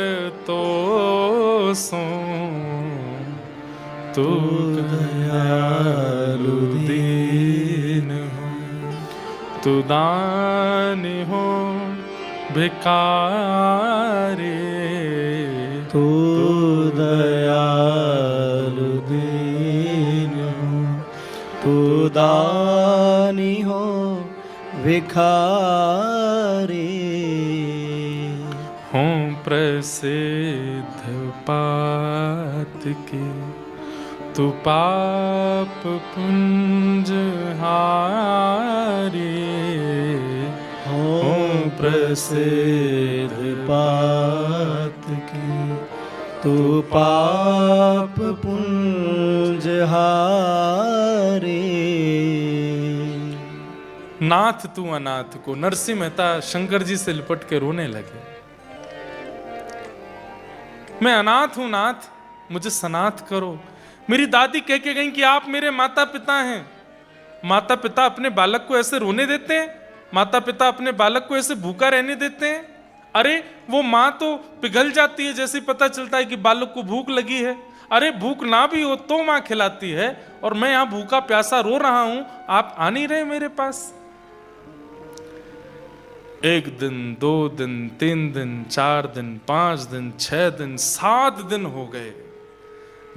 तो सो तू दयालु दीन हो, तू दान हो भिखारी, तू दयालु दीन हो, तू दानी हो भिखारी। हों प्रसिद्ध पात के, तू पाप पुंज हारी। हों प्रसिद्ध पात की, तू पाप पुंज हारी। नाथ तू अनाथ को। नरसिंह मेहता शंकर जी से लिपट के रोने लगे, मैं अनाथ हूं नाथ, मुझे सनाथ करो। मेरी दादी कह के गई कि आप मेरे माता पिता हैं। माता पिता अपने बालक को ऐसे रोने देते हैं? माता पिता अपने बालक को ऐसे भूखा रहने देते हैं? अरे वो माँ तो पिघल जाती है जैसे पता चलता है कि बालक को भूख लगी है। अरे भूख ना भी हो तो माँ खिलाती है, और मैं यहां भूखा प्यासा रो रहा हूं, आप आ नहीं रहे मेरे पास। 1 दिन 2 दिन 3 दिन 4 दिन 5 दिन 6 दिन 7 दिन हो गए।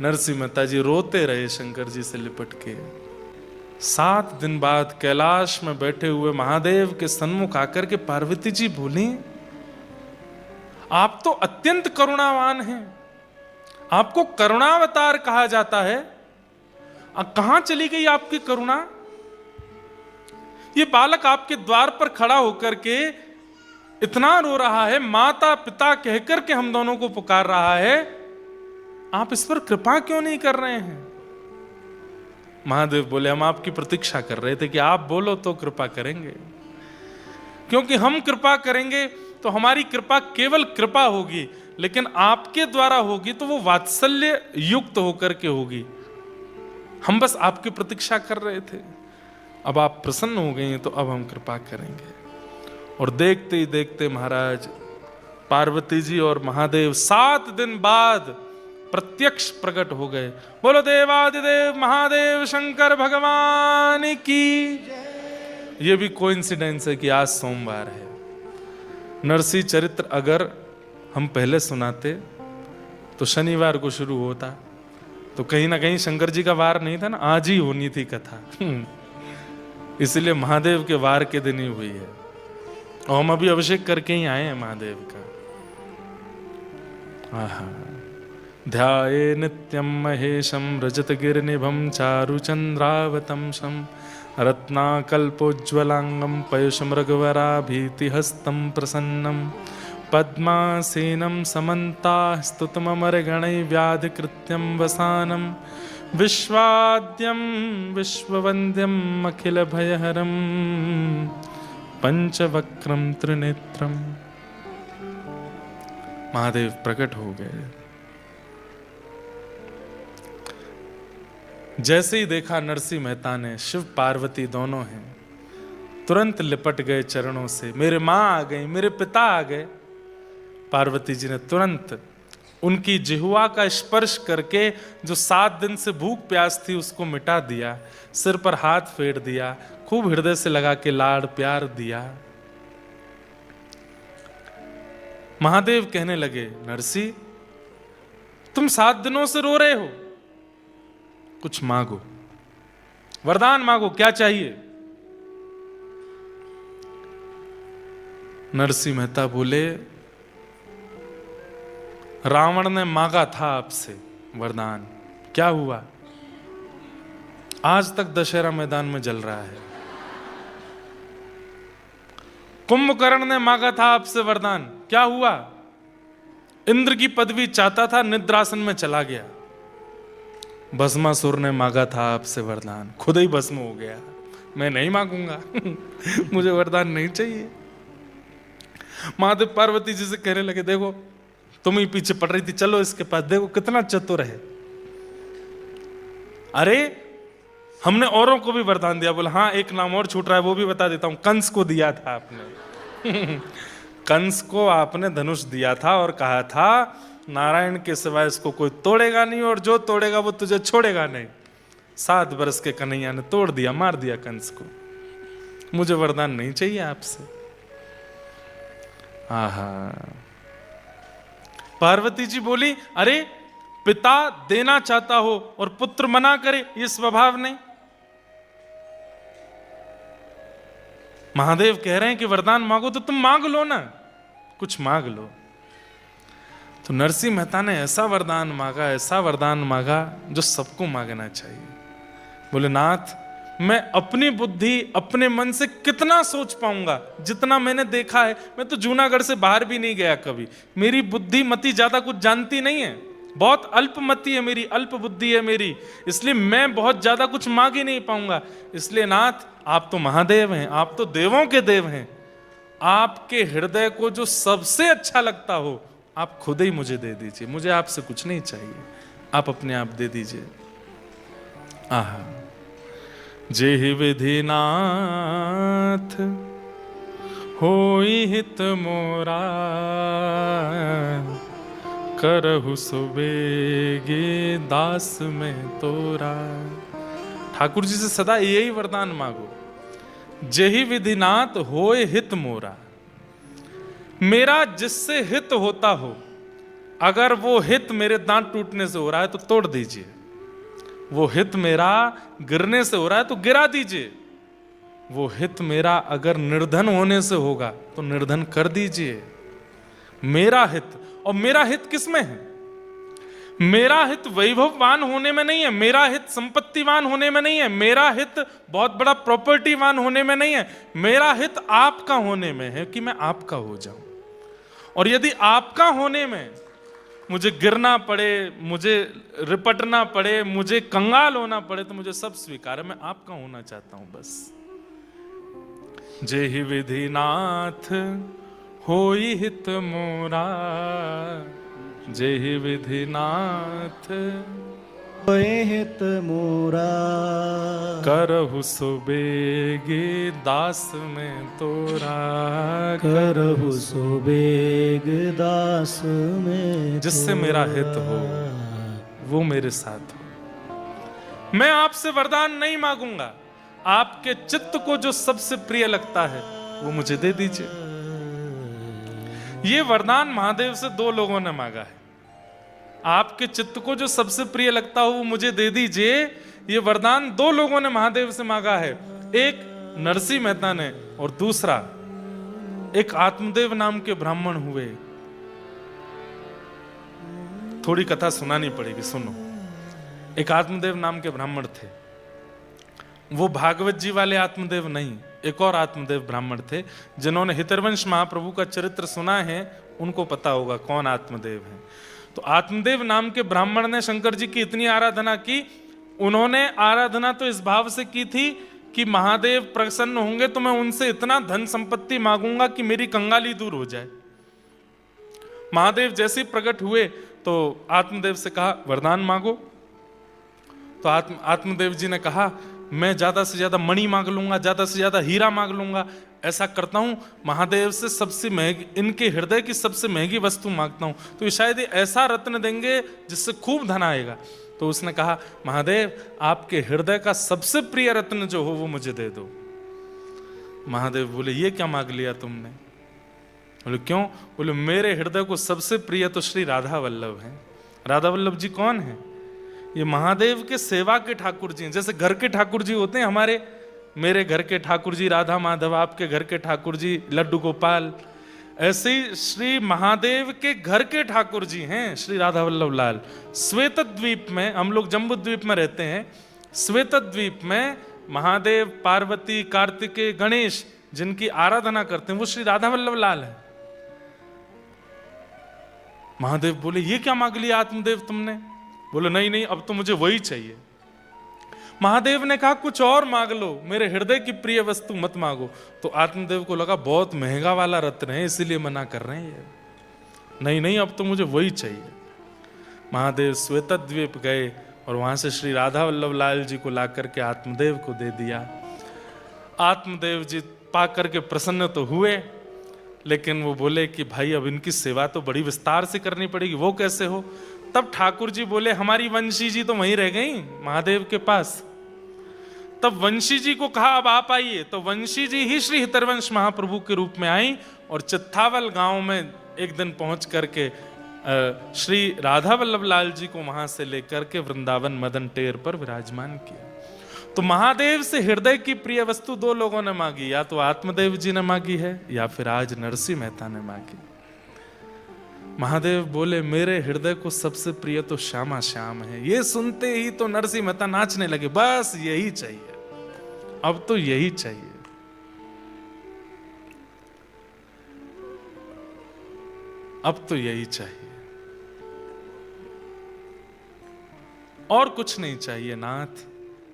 नरसिंह मेहता जी रोते रहे शंकर जी से लिपट के। 7 दिन बाद कैलाश में बैठे हुए महादेव के सन्मुख आकर के पार्वती जी बोली, आप तो अत्यंत करुणावान हैं, आपको करुणावतार कहा जाता है, कहां चली गई आपकी करुणा? ये बालक आपके द्वार पर खड़ा होकर के इतना रो रहा है, माता पिता कहकर के हम दोनों को पुकार रहा है, आप इस पर कृपा क्यों नहीं कर रहे हैं? महादेव बोले, हम आपकी प्रतीक्षा कर रहे थे कि आप बोलो तो कृपा करेंगे, क्योंकि हम कृपा करेंगे तो हमारी कृपा केवल कृपा होगी, लेकिन आपके द्वारा होगी तो वो वात्सल्य युक्त होकर के होगी। हम बस आपकी प्रतीक्षा कर रहे थे, अब आप प्रसन्न हो गए हैं तो अब हम कृपा करेंगे। और देखते ही देखते महाराज पार्वती जी और महादेव 7 दिन बाद प्रत्यक्ष प्रकट हो गए। बोलो देवादिदेव महादेव शंकर भगवान की। ये भी कोइंसिडेंस है कि आज सोमवार है। नरसिंह चरित्र अगर हम पहले सुनाते तो शनिवार को शुरू होता, तो कहीं ना कहीं शंकर जी का वार नहीं था ना, आज ही होनी थी कथा। इसलिए महादेव के वार के दिन ही हुई है, और हम अभी अभिषेक करके ही आए हैं महादेव का। आहा, ध्याये नित्यं महेशं रजतगिरिनिभं चारुचन्द्रावतंसं रत्नाकल्पोज्ज्वलांगं पयुषमृगवराभीतिहस्तं प्रसन्नं पद्मासीनं समन्ताः स्तुतममरगणैर्व्याधिकृत्यं वसानं विश्वाद्यं विश्ववन्द्यं अखिलभयहरं पंचवक्त्रं त्रिनेत्रं। महादेव प्रकट हो गए। जैसे ही देखा नरसिंह मेहता ने शिव पार्वती दोनों हैं, तुरंत लिपट गए चरणों से। मेरे माँ आ गई, मेरे पिता आ गए। पार्वती जी ने तुरंत उनकी जिह्वा का स्पर्श करके जो 7 दिन से भूख प्यास थी उसको मिटा दिया, सिर पर हाथ फेर दिया, खूब हृदय से लगा के लाड़ प्यार दिया। महादेव कहने लगे, नरसिंह तुम 7 दिनों से रो रहे हो, कुछ मांगो, वरदान मांगो, क्या चाहिए? नरसिंह मेहता बोले, रावण ने मांगा था आपसे वरदान, क्या हुआ? आज तक दशहरा मैदान में जल रहा है। कुंभकर्ण ने मांगा था आपसे वरदान, क्या हुआ? इंद्र की पदवी चाहता था, निद्रासन में चला गया। भस्मासुर ने मांगा था आपसे वरदान, खुद ही भस्म हो गया। मैं नहीं मांगूंगा, मुझे वरदान नहीं चाहिए। महादेव पार्वती जी से कहने लगे, देखो तुम ही पीछे पड़ रही थी, चलो इसके पास, देखो कितना चतुर है। अरे हमने औरों को भी वरदान दिया। बोला हाँ, एक नाम और छूट रहा है, वो भी बता देता हूं। कंस को दिया था आपने। कंस को आपने धनुष दिया था और कहा था नारायण के सिवाय इसको कोई तोड़ेगा नहीं, और जो तोड़ेगा वो तुझे छोड़ेगा नहीं। 7 वर्ष के कन्हैया ने तोड़ दिया, मार दिया कंस को। मुझे वरदान नहीं चाहिए आपसे। आहा, पार्वती जी बोली, अरे पिता देना चाहता हो और पुत्र मना करे, ये स्वभाव नहीं। महादेव कह रहे हैं कि वरदान मांगो तो तुम मांग लो ना, कुछ मांग लो। तो नरसिंह मेहता ने ऐसा वरदान मांगा, ऐसा वरदान मांगा जो सबको मांगना चाहिए। बोले नाथ, मैं अपनी बुद्धि अपने मन से कितना सोच पाऊंगा? जितना मैंने देखा है, मैं तो जूनागढ़ से बाहर भी नहीं गया कभी। मेरी बुद्धि मति ज्यादा कुछ जानती नहीं है, बहुत अल्पमति है मेरी, अल्प बुद्धि है मेरी, इसलिए मैं बहुत ज्यादा कुछ मांग ही नहीं पाऊंगा। इसलिए नाथ, आप तो महादेव हैं, आप तो देवों के देव हैं, आपके हृदय को जो सबसे अच्छा लगता हो आप खुद ही मुझे दे दीजिए। मुझे आपसे कुछ नहीं चाहिए, आप अपने आप दे दीजिए। आहा, जेहि विधि नाथ होई हित मोरा, करहु सुबेगे दास में तोरा। ठाकुर जी से सदा यही वरदान मांगो, जेहि विधि नाथ होए हित मोरा। मेरा जिससे हित होता हो, अगर वो हित मेरे दांत टूटने से हो रहा है तो तोड़ दीजिए, वो हित मेरा गिरने से हो रहा है तो गिरा दीजिए, वो हित मेरा अगर निर्धन होने से होगा तो निर्धन कर दीजिए। मेरा हित, और मेरा हित किसमें है? मेरा हित वैभववान होने में नहीं है, मेरा हित संपत्तिवान होने में नहीं है, मेरा हित बहुत बड़ा प्रॉपर्टीवान होने में नहीं है, मेरा हित आपका होने में है कि मैं आपका हो जाऊं। और यदि आपका होने में मुझे गिरना पड़े, मुझे रिपटना पड़े, मुझे कंगाल होना पड़े, तो मुझे सब स्वीकार है, मैं आपका होना चाहता हूं बस। जेहि विधिनाथ होई हित मोरा, जेहि विधिनाथ होए हित मोरा, करहु सुबेगे दास में तोरा, करहु सुबेग दास में जिससे मेरा हित हो वो मेरे साथ हो। मैं आपसे वरदान नहीं मांगूंगा, आपके चित्त को जो सबसे प्रिय लगता है वो मुझे दे दीजिए। ये वरदान महादेव से दो लोगों ने मांगा है। आपके चित्त को जो सबसे प्रिय लगता हो वो मुझे दे दीजिए, ये वरदान दो लोगों ने महादेव से मांगा है। एक नरसिंह मेहता ने और दूसरा एक आत्मदेव नाम के ब्राह्मण हुए। थोड़ी कथा सुनानी पड़ेगी, सुनो। एक आत्मदेव नाम के ब्राह्मण थे, वो भागवत जी वाले आत्मदेव नहीं, एक और आत्मदेव ब्राह्मण थे जिन्होंने हितरवंश महाप्रभु का चरित्र सुना है, उनको पता होगा कौन आत्मदेव है। तो आत्मदेव नाम के ब्राह्मण ने शंकर जी की इतनी आराधना की, उन्होंने आराधना तो इस भाव से की थी कि महादेव प्रसन्न होंगे तो मैं उनसे इतना धन संपत्ति मांगूंगा कि मेरी कंगाली दूर हो जाए। महादेव जैसे ही प्रकट हुए तो आत्मदेव से कहा वरदान मांगो। तो आत्मदेव जी ने कहा मैं ज्यादा से ज्यादा मणि मांग लूंगा, ज्यादा से ज्यादा हीरा मांग लूंगा। ऐसा करता हूं, महादेव से सबसे महंगी, इनके हृदय की सबसे महंगी वस्तु मांगता हूं, तो शायद ऐसा रत्न देंगे जिससे खूब धन आएगा। तो उसने कहा महादेव आपके हृदय का सबसे प्रिय रत्न जो हो वो मुझे दे दो। महादेव बोले ये क्या मांग लिया तुमने? बोले क्यों? बोले मेरे हृदय को सबसे प्रिय तो श्री राधा वल्लभ है। राधा वल्लभ जी कौन है? ये महादेव के सेवा के ठाकुर जी हैं। जैसे घर के ठाकुर जी होते हैं हमारे, मेरे घर के ठाकुर जी राधा माधव, आपके घर के ठाकुर जी लड्डू गोपाल, ऐसे ही श्री महादेव के घर के ठाकुर जी हैं श्री राधा वल्लभ लाल। श्वेत द्वीप में, हम लोग जम्बू द्वीप में रहते हैं, श्वेत द्वीप में महादेव, पार्वती, कार्तिकेय, गणेश जिनकी आराधना करते हैं वो श्री राधा वल्लभ लाल है। महादेव बोले ये क्या मांग लिया आत्मदेव तुमने? बोले नहीं नहीं अब तो मुझे वही चाहिए। महादेव ने कहा कुछ और मांग लो, मेरे हृदय की प्रिय वस्तु मत मांगो। तो आत्मदेव को लगा बहुत महंगा वाला रत्न है इसीलिए मना कर रहे हैं। नहीं नहीं अब तो मुझे वही चाहिए। महादेव श्वेत द्वीप गए और वहां से श्री राधा वल्लभ लाल जी को ला करके आत्मदेव को दे दिया। आत्मदेव जी पा करके प्रसन्न तो हुए, लेकिन वो बोले कि भाई अब इनकी सेवा तो बड़ी विस्तार से करनी पड़ेगी। वो कैसे हो? तब ठाकुर जी बोले हमारी वंशी जी तो वहीं रह गई महादेव के पास। तब वंशी जी को कहा अब आप आइए। तो वंशी जी ही श्री हितरवंश महाप्रभु के रूप में आई और चित्थावल गांव में एक दिन पहुंच करके श्री राधा वल्लभ लाल जी को वहां से लेकर के वृंदावन मदन टेर पर विराजमान किया। तो महादेव से हृदय की प्रिय वस्तु दो लोगों ने मांगी, या तो आत्मदेव जी ने मांगी है या फिर आज नरसिंह मेहता ने मांगी। महादेव बोले मेरे हृदय को सबसे प्रिय तो श्यामा श्याम है। ये सुनते ही तो नरसिंह मेहता नाचने लगे, बस यही चाहिए, अब तो यही चाहिए। अब तो यही चाहिए, और कुछ नहीं चाहिए नाथ,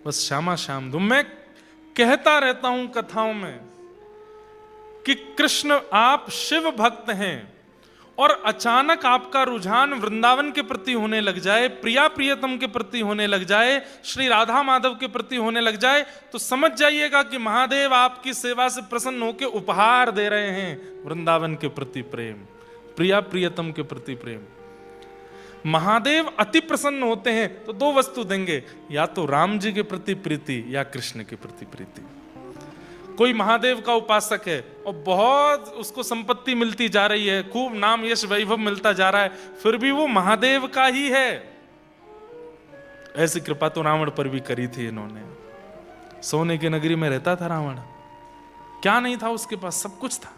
बस श्यामा श्याम दो। मैं कहता रहता हूं कथाओं में कि कृष्ण आप शिव भक्त हैं और अचानक आपका रुझान वृंदावन के प्रति होने लग जाए, प्रिया प्रियतम के प्रति होने लग जाए, श्री राधा माधव के प्रति होने लग जाए, तो समझ जाइएगा कि महादेव आपकी सेवा से प्रसन्न होकर उपहार दे रहे हैं वृंदावन के प्रति प्रेम, प्रिया प्रियतम के प्रति प्रेम। महादेव अति प्रसन्न होते हैं तो दो वस्तु देंगे, या तो राम जी के प्रति प्रीति या कृष्ण के प्रति प्रीति। कोई महादेव का उपासक है और बहुत उसको संपत्ति मिलती जा रही है, खूब नाम यश वैभव मिलता जा रहा है, फिर भी वो महादेव का ही है। ऐसी कृपा तो रावण पर भी करी थी इन्होंने। सोने की नगरी में रहता था रावण, क्या नहीं था उसके पास, सब कुछ था,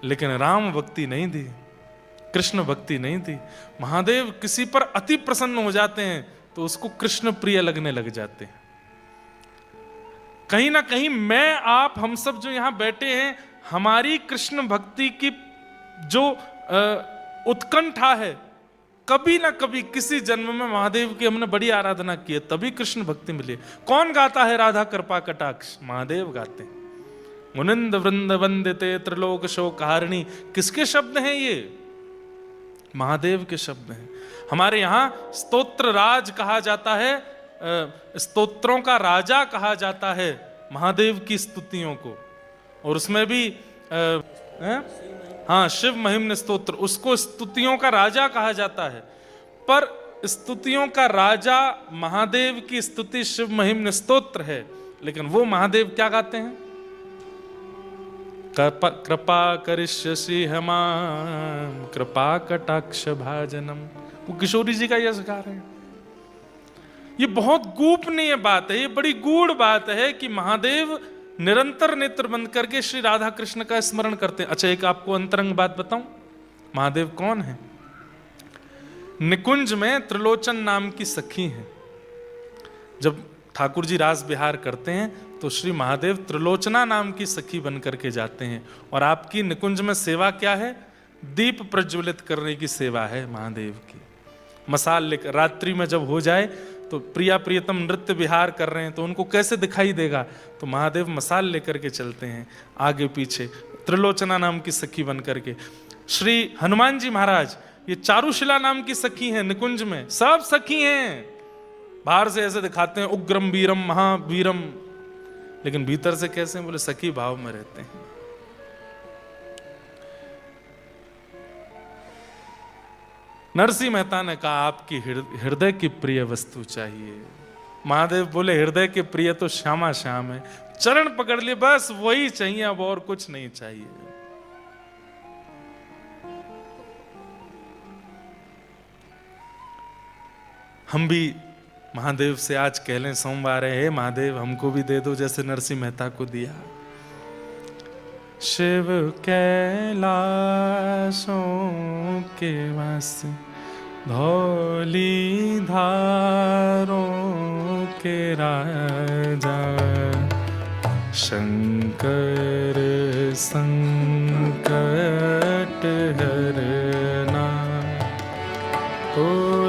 लेकिन राम भक्ति नहीं दी। कृष्ण भक्ति नहीं थी। महादेव किसी पर अति प्रसन्न हो जाते हैं तो उसको कृष्ण प्रिय लगने लग जाते हैं। कहीं ना कहीं मैं, आप, हम सब जो यहां बैठे हैं, हमारी कृष्ण भक्ति की जो उत्कंठा है, कभी ना कभी किसी जन्म में महादेव की हमने बड़ी आराधना की है, तभी कृष्ण भक्ति मिली। कौन गाता है राधा कृपा कटाक्ष? महादेव गाते हैं। मुनिंद वृंद वंदिते त्रिलोक शोकहारिणी, किसके शब्द हैं ये? महादेव के शब्द हैं। हमारे यहां स्तोत्र राज कहा जाता है, स्तोत्रों का राजा कहा जाता है महादेव की स्तुतियों को। और उसमें भी हाँ, शिव महिम्न स्तोत्र, उसको स्तुतियों का राजा कहा जाता है। पर स्तुतियों का राजा महादेव की स्तुति शिव महिम्न स्तोत्र है, लेकिन वो महादेव क्या गाते हैं? कृपा करिष्यसि हमाम कृपा कटाक्ष भाजनम। वो किशोरी जी का यह गा रहे हैं। ये बहुत गोपनीय बात है, ये बड़ी गूढ़ बात है कि महादेव निरंतर नेत्र बंद करके श्री राधा कृष्ण का स्मरण करते हैं। अच्छा, एक आपको अंतरंग बात बताऊं, महादेव कौन है? निकुंज में त्रिलोचन नाम की सखी है। जब ठाकुर जी रास विहार करते हैं तो श्री महादेव त्रिलोचना नाम की सखी बन करके जाते हैं। और आपकी निकुंज में सेवा क्या है? दीप प्रज्वलित करने की सेवा है महादेव की। मसाल लेकर रात्रि में जब हो जाए तो प्रिया प्रियतम नृत्य विहार कर रहे हैं तो उनको कैसे दिखाई देगा? तो महादेव मसाल लेकर के चलते हैं आगे पीछे, त्रिलोचना नाम की सखी बन करके। श्री हनुमान जी महाराज ये चारुशिला नाम की सखी हैं, निकुंज में सब सखी हैं। बाहर से ऐसे दिखाते हैं उग्रम वीरम महावीरम, लेकिन भीतर से कैसे? बोले सखी भाव में रहते हैं। नरसिंह मेहता ने कहा आपकी हृदय की प्रिय वस्तु चाहिए। महादेव बोले हृदय के प्रिय तो श्यामा श्याम है, चरण पकड़ लिए बस वही चाहिए, अब और कुछ नहीं चाहिए। हम भी महादेव से आज कह लें सोमवार है, महादेव हमको भी दे दो जैसे नरसिंह मेहता को दिया। शिव कैलाशों के वासी धौली धारों के राजा, शंकर संकट हरना। ओ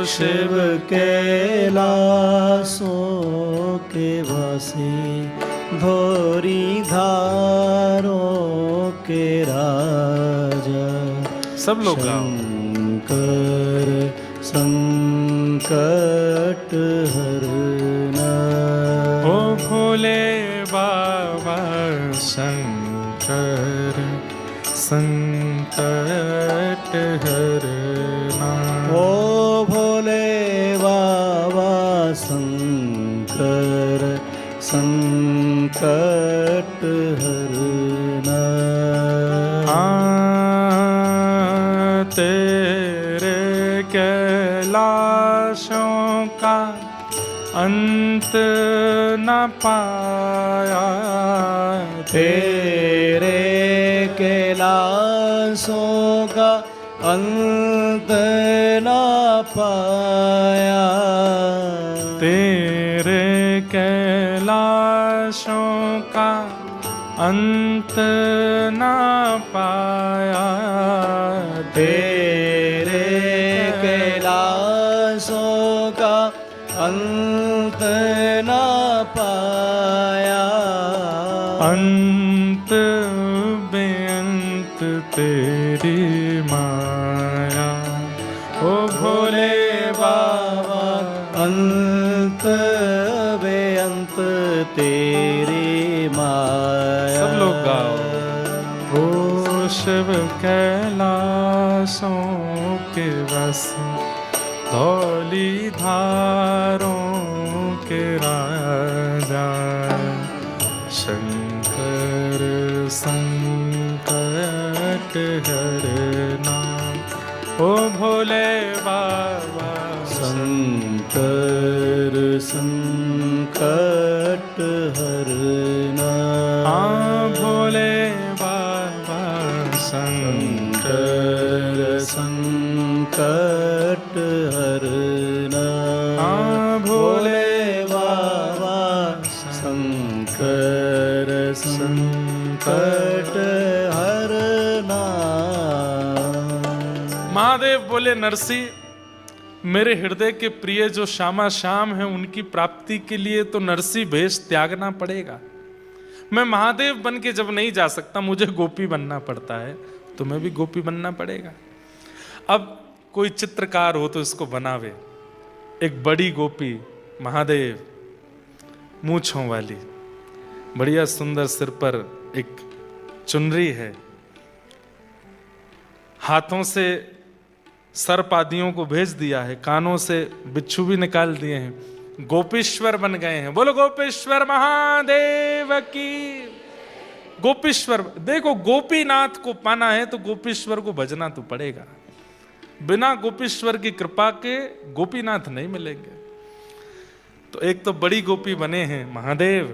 शिव कैलाशों के वासी धोरी धारों के राजा, सब लोग गाओ। शंकर संकट हरना। ओ भोले बाबा शंकर संकट हरना। ओ भोले बाबा शंकर संकट हरना। तेरे कैलाशों का अंत न पाया, तेरे कैलाशों का अंत न पाया। तेरे कैलाशों का अंत न पाया। तेरे कैलाशों का अंत न पाया। अंत बेअंत तेरी माया। ओ भोले बाबा अंत बेअंत तेरी माया। सब लोग गाओ। ओ शिव कैलाशों के वासी धौली धारों के राजा, शंकर संकट हरना। ओ भोले बाबा शंकर संकट हरना। हाँ भोले बाबा शंकर संकट हरना। भोले बाबा शंकर संकट हरना। महादेव बोले नरसी, मेरे हृदय के प्रिय जो श्यामा श्याम है उनकी प्राप्ति के लिए तो नरसी भेष त्यागना पड़ेगा। मैं महादेव बन के जब नहीं जा सकता, मुझे गोपी बनना पड़ता है, तुम्हें भी गोपी बनना पड़ेगा। अब कोई चित्रकार हो तो इसको बनावे। एक बड़ी गोपी महादेव, मूंछों वाली, बढ़िया सुंदर, सिर पर एक चुनरी है, हाथों से सर्प आदियों को भेज दिया है, कानों से बिच्छू भी निकाल दिए हैं, गोपीश्वर बन गए हैं। बोलो गोपेश्वर महादेव की। गोपीश्वर, देखो गोपीनाथ को पाना है तो गोपीश्वर को भजना तो पड़ेगा। बिना गोपीश्वर की कृपा के गोपीनाथ नहीं मिलेंगे। तो एक तो बड़ी गोपी बने हैं महादेव,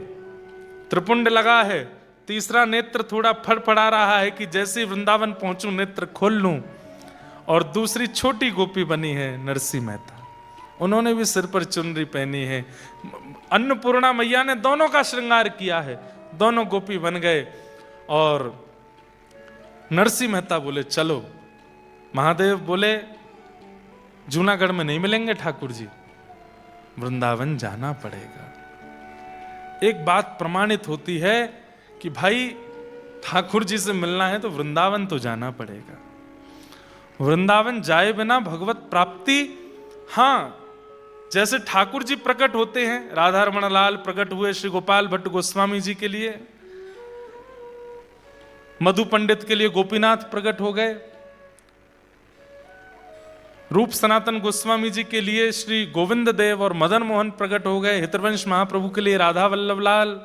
त्रिपुंड लगा है, तीसरा नेत्र थोड़ा फड़फड़ा रहा है कि जैसे वृंदावन पहुंचूं नेत्र खोल लूं। और दूसरी छोटी गोपी बनी है नरसी मेहता, उन्होंने भी सिर पर चुनरी पहनी है। अन्नपूर्णा मैया ने दोनों का श्रृंगार किया है, दोनों गोपी बन गए। और नरसी मेहता बोले चलो। महादेव बोले जूनागढ़ में नहीं मिलेंगे ठाकुर जी, वृंदावन जाना पड़ेगा। एक बात प्रमाणित होती है कि भाई ठाकुर जी से मिलना है तो वृंदावन तो जाना पड़ेगा। वृंदावन जाए बिना भगवत प्राप्ति, हां, जैसे ठाकुर जी प्रकट होते हैं, राधा रमण लाल प्रकट हुए श्री गोपाल भट्ट गोस्वामी जी के लिए, मधु पंडित के लिए गोपीनाथ प्रकट हो गए, रूप सनातन गोस्वामी जी के लिए श्री गोविंद देव और मदन मोहन प्रकट हो गए, हितवंश महाप्रभु के लिए राधा वल्लभ लाल।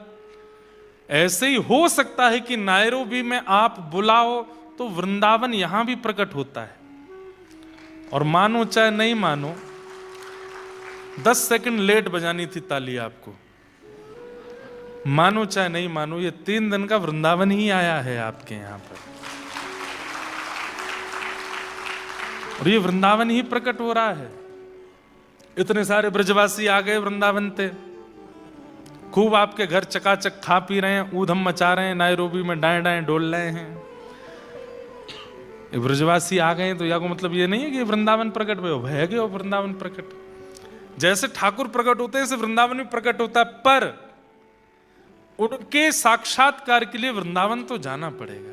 ऐसे ही हो सकता है कि नायरोबी में आप बुलाओ तो वृंदावन यहां भी प्रकट होता है। और मानो चाहे नहीं मानो, 10 सेकंड लेट बजानी थी ताली आपको, मानो चाहे नहीं मानो, ये 3 दिन का वृंदावन ही आया है आपके यहां पर, और ये वृंदावन ही प्रकट हो रहा है। इतने सारे ब्रजवासी आ गए वृंदावन पे, खूब आपके घर चकाचक खा पी रहे हैं, ऊधम मचा रहे हैं, नायरोबी में डाएं डाएं डोल रहे हैं। ब्रजवासी आ गए तो या को मतलब ये नहीं है कि वृंदावन प्रकट हुए, भय गए वृंदावन प्रकट। जैसे ठाकुर प्रकट होते हैं ऐसे वृंदावन भी प्रकट होता है, पर उनके साक्षात्कार के लिए वृंदावन तो जाना पड़ेगा।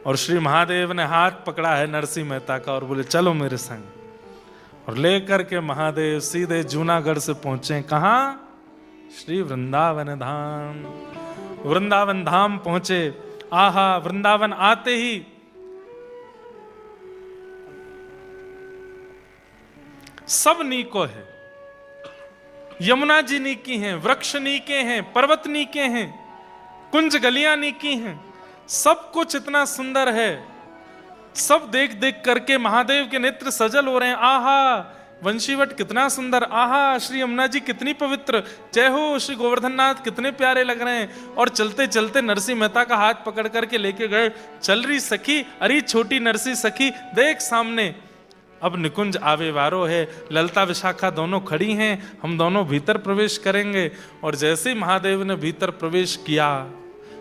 और श्री महादेव ने हाथ पकड़ा है नरसी मेहता का और बोले चलो मेरे संग, और लेकर के महादेव सीधे जूनागढ़ से पहुंचे कहां? श्री वृंदावन धाम। वृंदावन धाम पहुंचे। आहा, वृंदावन आते ही सब नीको है, यमुना जी नीकी हैं, वृक्ष नीके हैं, पर्वत नीके हैं, कुंज गलियां नीकी हैं, सब कुछ इतना सुंदर है। सब देख देख करके महादेव के नेत्र सजल हो रहे हैं। आहा, वंशीवट कितना सुंदर, आहा श्री यमुना जी कितनी पवित्र, जय हो श्री गोवर्धन नाथ कितने प्यारे लग रहे हैं। और चलते चलते नरसी मेहता का हाथ पकड़ करके लेके गए। चल रही सखी, अरे छोटी नरसी सखी देख सामने, अब निकुंज आवे वारो है, ललता विशाखा दोनों खड़ी हैं, हम दोनों भीतर प्रवेश करेंगे। और जैसे ही महादेव ने भीतर प्रवेश किया,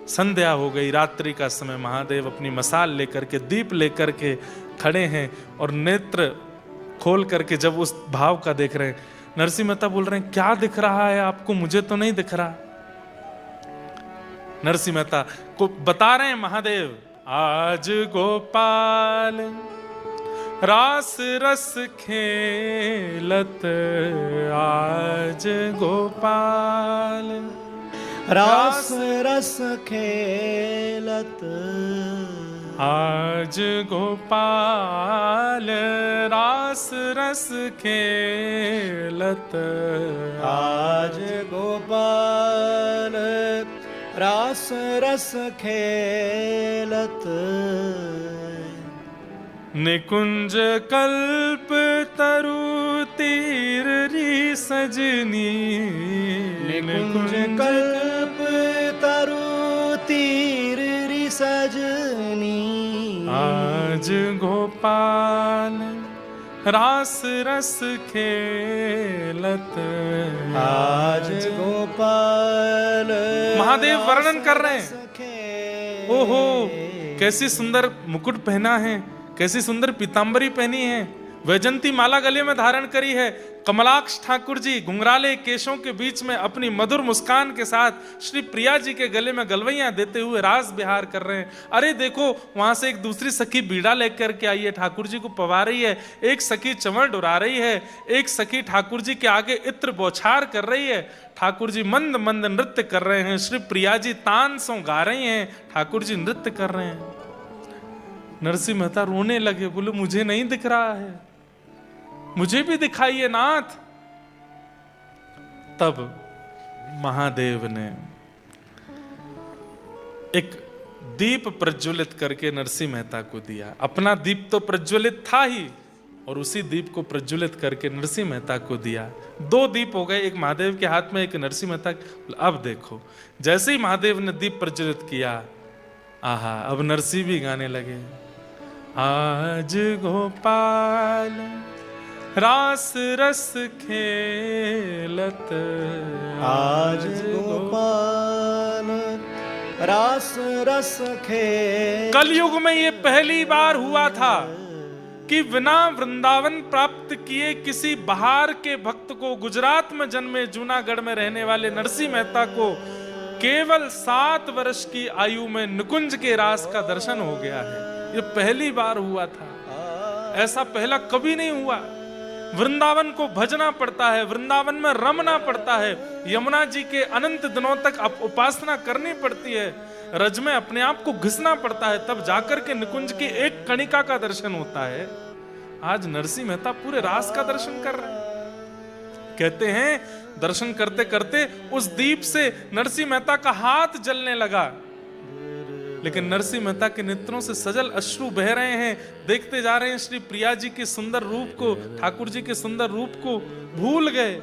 संध्या हो गई, रात्रि का समय। महादेव अपनी मसाल लेकर के, दीप लेकर के खड़े हैं और नेत्र खोल करके जब उस भाव का देख रहे हैं, नरसी मेहता बोल रहे हैं क्या दिख रहा है आपको, मुझे तो नहीं दिख रहा। नरसी मेहता को बता रहे हैं महादेव, आज गोपाल रास रस खेलत, आज गोपाल रास रस खेलत, आज गोपाल रास रस खेलत, आज गोपाल रास रस खेलत। निकुंज कल्प तरु तीर री सजनी, निकुंज कल्प तरु तीर री सजनी, चांदनी। आज गोपाल रास रस खेलत, आज गोपाल महादेव वर्णन कर रहे हैं। हैं। ओहो, कैसी सुंदर मुकुट पहना है, कैसी सुंदर पीतांबरी पहनी है, वैजंती माला गले में धारण करी है। कमलाक्ष ठाकुर जी घुंघराले केशों के बीच में अपनी मधुर मुस्कान के साथ श्री प्रिया जी के गले में गलवैयां देते हुए रास विहार कर रहे हैं। अरे देखो, वहां से एक दूसरी सखी बीड़ा लेकर के आई है, ठाकुर जी को पवा रही है। एक सखी चंवर डुरा रही है, एक सखी ठाकुर जी के आगे इत्र बौछार कर रही है। ठाकुर जी मंद मंद नृत्य कर रहे हैं, श्री प्रिया जी तान सो गा रही हैं, ठाकुर जी नृत्य कर रहे हैं। नरसिंह मेहता रोने लगे, बोले मुझे नहीं दिख रहा है, मुझे भी दिखाइए नाथ। तब महादेव ने एक दीप प्रज्वलित करके नरसिंह मेहता को दिया। अपना दीप तो प्रज्वलित था ही, और उसी दीप को प्रज्वलित करके नरसिंह मेहता को दिया। 2 दीप हो गए, एक महादेव के हाथ में, एक नरसिंह मेहता। अब देखो, जैसे ही महादेव ने दीप प्रज्वलित किया, आहा, अब नरसिंह भी गाने लगे। आज गोपाल रास रस खेलत, आज गोपाल रास रस खेल। कलयुग में ये पहली बार हुआ था कि बिना वृंदावन प्राप्त किए किसी बाहर के भक्त को, गुजरात में जन्मे जूनागढ़ में रहने वाले नरसिंह मेहता को केवल 7 वर्ष की आयु में निकुंज के रास का दर्शन हो गया है। ये पहली बार हुआ था, ऐसा पहला कभी नहीं हुआ। वृंदावन को भजना पड़ता है, वृंदावन में रमना पड़ता है, यमुना जी के अनंत दिनों तक उपासना करनी पड़ती है, रज में अपने आप को घिसना पड़ता है, तब जाकर के निकुंज की एक कणिका का दर्शन होता है। आज नरसिंह मेहता पूरे रास का दर्शन कर रहे हैं। कहते हैं दर्शन करते करते उस दीप से नरसिंह मेहता का हाथ जलने लगा, लेकिन नरसिंह मेहता के नेत्रों से सजल अश्रु बह रहे हैं। देखते जा रहे हैं श्री प्रिया जी के सुंदर रूप को, ठाकुर जी के सुंदर रूप को भूल गए।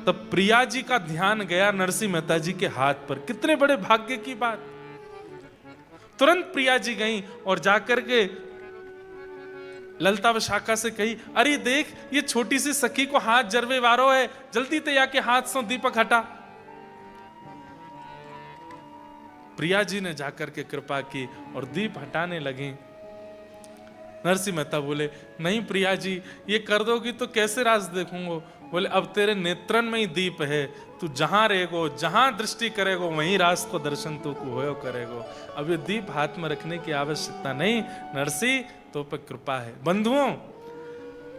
तब प्रिया जी का ध्यान गया नरसिंह मेहता जी के हाथ पर। कितने बड़े भाग्य की बात। तुरंत प्रिया जी गईं और जाकर के ललता विशाखा से कही, अरे देख, ये छोटी सी सखी को हाथ जरवे वारो है, जल्दी ते आके हाथ से दीपक हटा। प्रिया जी ने जाकर के कृपा की और दीप हटाने लगी। नरसिंह मेहता बोले, नहीं प्रिया जी, ये कर दोगी तो कैसे रास देखूंगा। बोले, अब तेरे नेत्रन में ही दीप है, तू जहां रहेगो, जहां दृष्टि करेगो, वहीं रास को दर्शन तू को होयो करेगो। अब ये दीप हाथ में रखने की आवश्यकता नहीं, नरसिंह तो पे कृपा है। बंधुओं,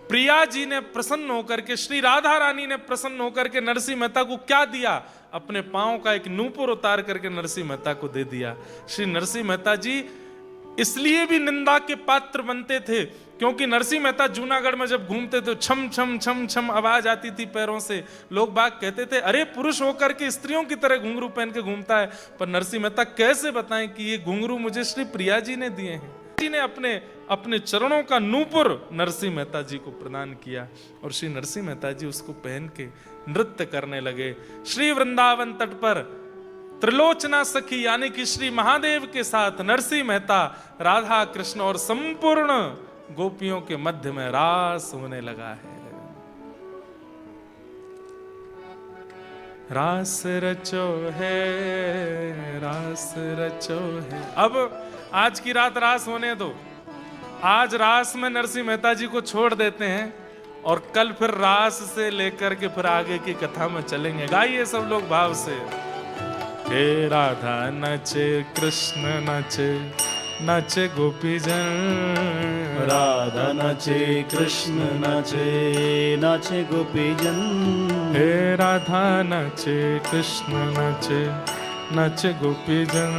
प्रिया जी ने प्रसन्न होकर के, श्री राधा रानी ने प्रसन्न होकर के नरसिंह मेहता को क्या दिया? अपने पांव का एक नूपुर उतार करके नरसिंह मेहता को दे दिया। श्री नरसिंह मेहता जी इसलिए भी निंदा के पात्र बनते थे क्योंकि नरसिंह मेहता जूनागढ़ में जब घूमते थे, छम छम छम छम आवाज आती थी पैरों से। लोग बाग कहते थे, अरे पुरुष होकर के स्त्रियों की तरह घुंघरू पहन के घूमता है। पर नरसिंह मेहता कैसे बताएं कि ये घुंघरू मुझे श्री प्रिया जी ने दिए हैं। जी ने अपने चरणों का नूपुर नरसिंह मेहता जी को प्रदान किया और श्री नरसिंह मेहता जी उसको पहन के नृत्य करने लगे। श्री वृंदावन तट पर त्रिलोचना सखी यानी कि श्री महादेव के साथ नरसिंह मेहता, राधा कृष्ण और संपूर्ण गोपियों के मध्य में रास होने लगा है। रास रचो है, रास रचो है। अब आज की रात रास होने दो। आज रास में नरसिंह मेहता जी को छोड़ देते हैं और कल फिर रास से लेकर के फिर आगे की कथा में चलेंगे। गाइए सब लोग भाव से। हे राधा नचे कृष्ण नचे, नचे गोपी जन। राधा नचे कृष्ण नचे, नचे गोपी जन। हे राधा नचे कृष्ण नचे, नचे गोपी जन।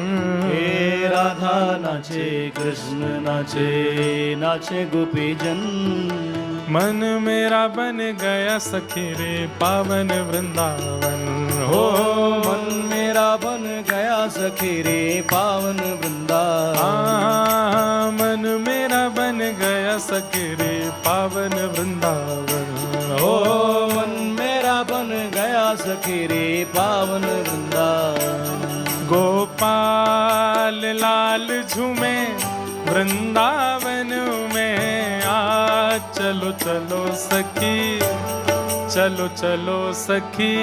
हे राधा नचे कृष्ण नचे, नचे गोपी जन। मन मेरा बन गया सखी रे पावन वृंदावन। हो मन मेरा बन गया सखी रे पावन वृंदावन। मन मेरा बन गया सखी रे पावन वृंदावन। हो मन मेरा बन गया सखी रे पावन वृंदावन। गोप गोपाल लाल झूमे वृंदावन में आज चलो चलो सखी, चलो चलो सखी,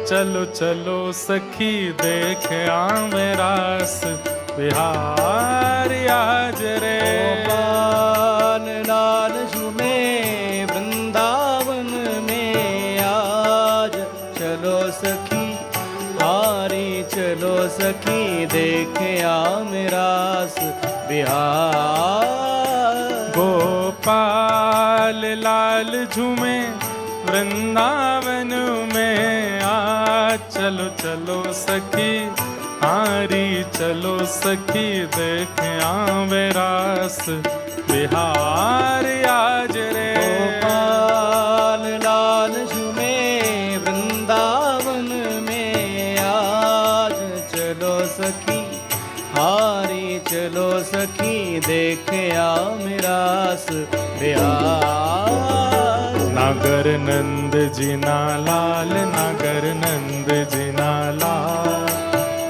चलो चलो सखी देख आवे रास बिहार आज रे। गोपाल लाल झूमे वृंदावन में आज चलो सखी, हारी चलो सखी देख आवे रास बिहार। गोपाल लाल झूमे वृंदावन में आज चलो चलो सखी, हारी चलो सखी देख आवे रास बिहार आज रे। गोपाल लाल झूमे वृंदावन में आज चलो सखी, हारी चलो सखी देख आवे रास बिहार। नागर नंद जिना लाल, नागर नंद जिना लाल,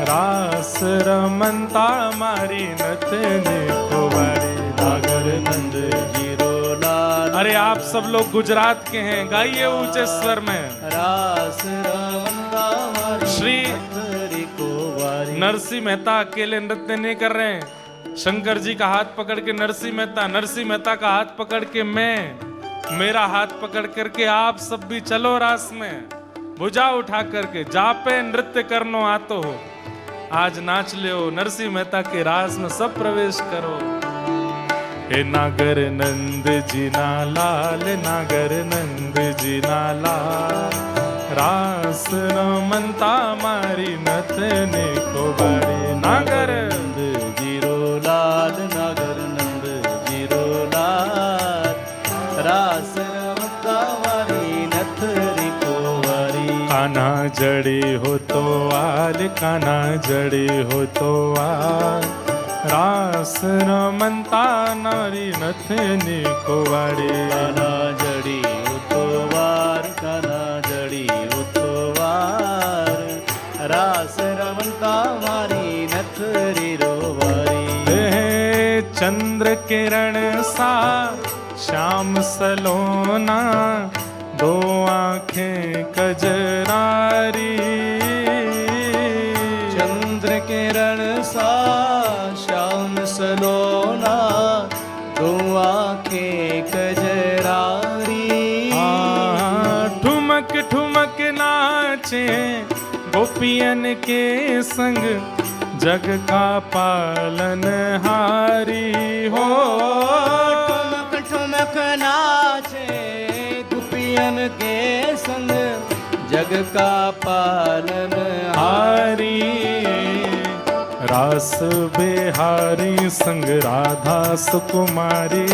रास रमनता मारी नथने कुंवारी। नागर नंद जीरो लाल। अरे आप सब लोग गुजरात के हैं, गाइए ऊंचे स्वर में। रास रमनता मारी श्री नथनी कुंवारी। नरसिंह मेहता अकेले नृत्य नहीं कर रहे हैं, शंकर जी का हाथ पकड़ के नरसिंह मेहता का हाथ पकड़ के मैं, मेरा हाथ पकड़ करके आप सब भी चलो रास में, भुजा उठा करके जा पे नृत्य करनो आतो हो, आज नाच ले नरसिंह मेहता के रास में सब प्रवेश करो। हे नागर नंद जीना लाल, नागर नंद जीना लाल, रास रमनता मारी नथने को बारी। नागर नंद जीरो लाल, नागर नंद जीरो लाल, रास रमनता मारी नथनी कुंवारी। कान्हा जड़ी हो तो आल, कान्हा जड़ी हो तो आल, रास रमनता नारी नथनी कुंवारी। कान्हा जड़ी हो तो वार, कान्हा जड़ी हो तो वार, रास रमनता मारी नथनी रोवारी। हे चंद्र किरण सा श्याम सलोना, दो आंखें कजरारी। चंद्र किरण सा श्याम सलोना, दो आंखें कजरारी। ठुमक ठुमक नाचे गोपियन के संग, जग का पालन हारी हो। ठुमक ठुमक नाचे गोपियन के संग, जग का पालन हारी। रास बिहारी संग राधा सुकुमारी,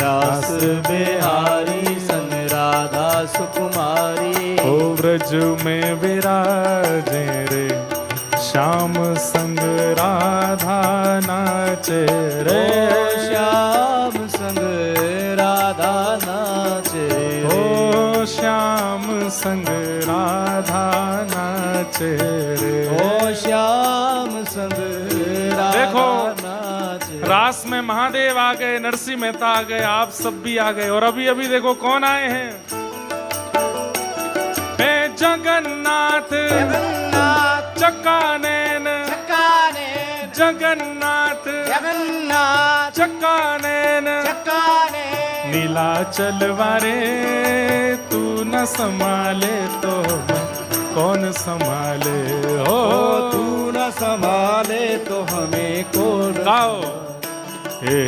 रास बिहारी संग राधा सुकुमारी। ओ ब्रज में विराजे रे, श्याम संग राधा नाचे रे। श्याम संग राधा नाचे, ओ श्याम संग राधा नाचे रे। ओ श्याम संग राधा देखो, नाचे। रास में महादेव आ गए, नरसिंह मेहता आ गए, आप सब भी आ गए। और अभी अभी देखो कौन आए हैं, हे जगन्नाथ जगन्नाथ चक्कानैन, चक्कानैन, जगन्नाथ जगन्नाथ चक्कानैन, चक्कानैन। नीलाचल वारे तू न संभाले तो कौन संभाले हो। तू न संभाले तो हमें कौन। गाओ, हे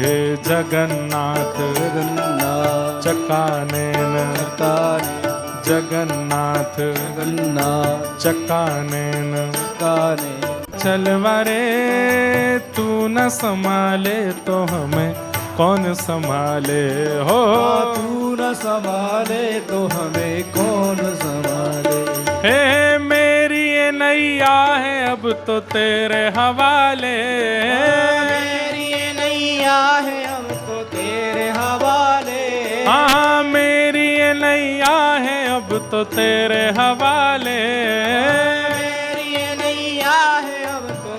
जगन्नाथ जगन्नाथ चक्कानैन, चक्कानैन, जगन्नाथ जगन्नाथ चक्कानैन, चक्कानैन। चलवारे तू न संभाले तो हमें कौन संभाले हो। तू न संभाले तो हमें कौन संभाले। हे मेरी ये नैया है अब तो तेरे हवाले। मेरी ये नैया है अब तो तेरे हवाले। हाँ मेरी ये नैया है अब तो तेरे हवाले। मेरी ये नैया है अब तो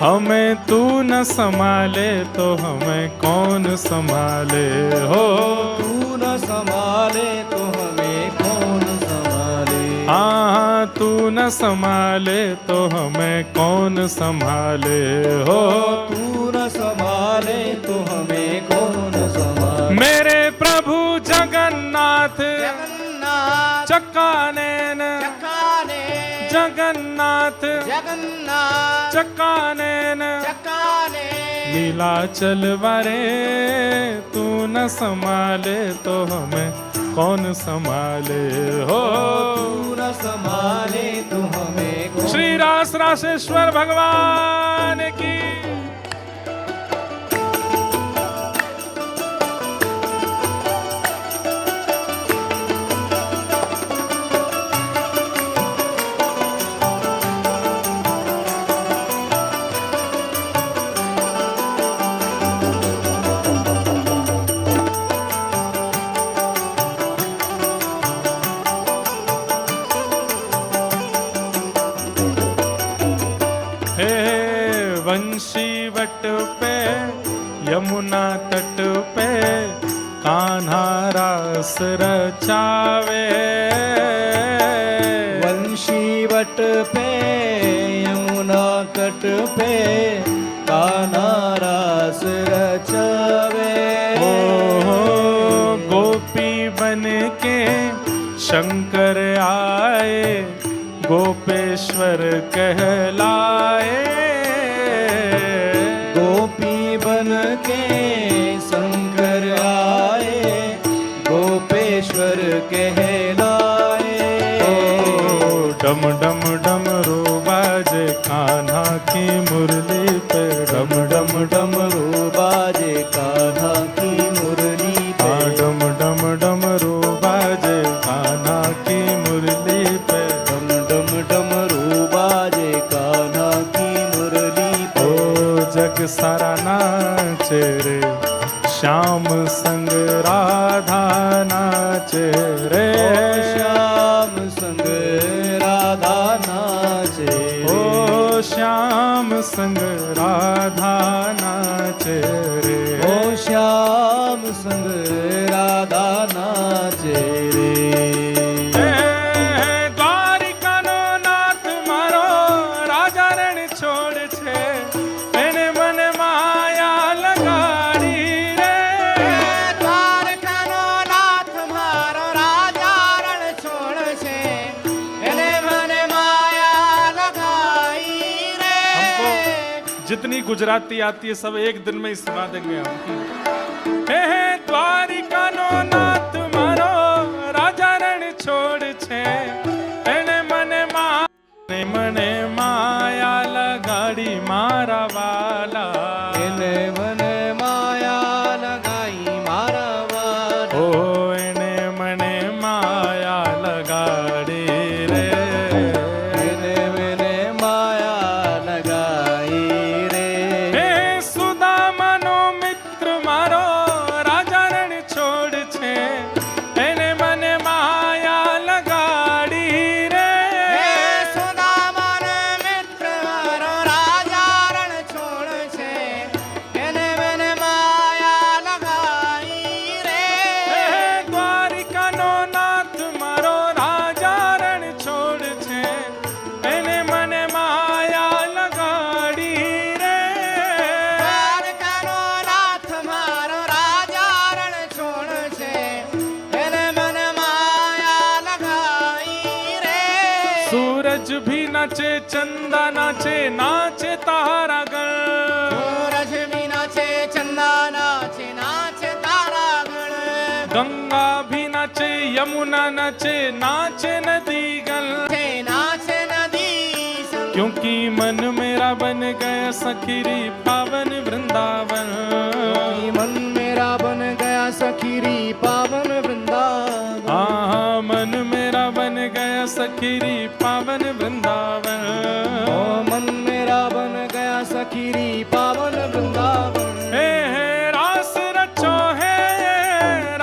हमें तू न संभाले तो हमें कौन संभाले हो। तू न संभाले तो हमें कौन संभाले। हाँ तू न संभाले तो हमें कौन संभाले हो। तू न संभाले तो हमें कौन संभाले। मेरे प्रभु जगन्नाथ जगन्नाथ चक्कानैन चक्काने जगन्नाथ जगन्नाथ चक्कानैन चक्काने नीलाचल वारे तू न संभाले तो हमें कौन संभाले हो। तू न संभाले तो हमें कौन। श्री रास रासेश्वर भगवान की। वंशी वट पे यमुना तट पे कान्हा रास रचावे। वंशी वट पे यमुना तट पे कान्हा रास रचावे। गोपी बन के शंकर आए गोपेश्वर कहलाए। गोपी बन के शंकर आए गोपेश्वर कहलाए। डम डम डम रो बाजे कान्हा की मुरली पे। डम डम डम रो बाजे कान्हा की मुरली पे। डम डम डम रो बाजे कान्हा की मुरली पे। डम डम डम रो बाजे कान्हा की मुरली पे। ओ जग सारा नाचे रे श्याम संग राधा नाचे रे। श्याम संग राधा नाचे। ओ श्याम संग राधा नाचे रे। ओ श्याम संग राधा नाचे रे। द्वारिका नो नाथ मारो राजा रण छोड़ छे એને મને માયા લગાડી રે। દ્વારકા નો નાથ મારો રાજા રણ છોડ છે એને મને માયા लगाई रे। जितनी गुजराती आती है सब एक दिन में ही सुना देंगे हम। हे द्वारिका नो नाथ मारो राजा रण छोड़ छे એને મને માયા લગાડી મારા વાલા। એને મને માયા लगाई मारा वाला। ओ એને મને માયા લગાડી રે। એને મને માયા लगाई रे। હે સુદામાનો મિત્ર મારો રાજા રણ છોડ છે એને મને માયા લગાડી રે। સુદામાનો મિત્ર મારો રાજા રણ છોડ છે એને મને માયા लगाई रे। હે દ્વારિકાનો નાથ મારો રાજા રણ છોડ છે એને મને માયા લગાડી રે। દ્વારકાનો નાથ મારો રાજા રણ છોડ છે એને મને માયા लगाई रे। सूरज भी नाचे चंदा नाचे नाचे तारा गण। सूरज भी नाचे चंदा नाचे नाचे तारा गण। गंगा भी नाचे यमुना नाचे नाचे नदी गण। नाचे नदी संग। क्योंकि मन मेरा बन गया सखीरी पावन वृंदावन। मन मेरा बन गया सखीरी पावन वृंदावन। हाँ मन मेरा बन गया सखीरी पावन वृंदावन। ओ मन मेरा बन गया सखीरी पावन वृंदावन। हे रास रचो है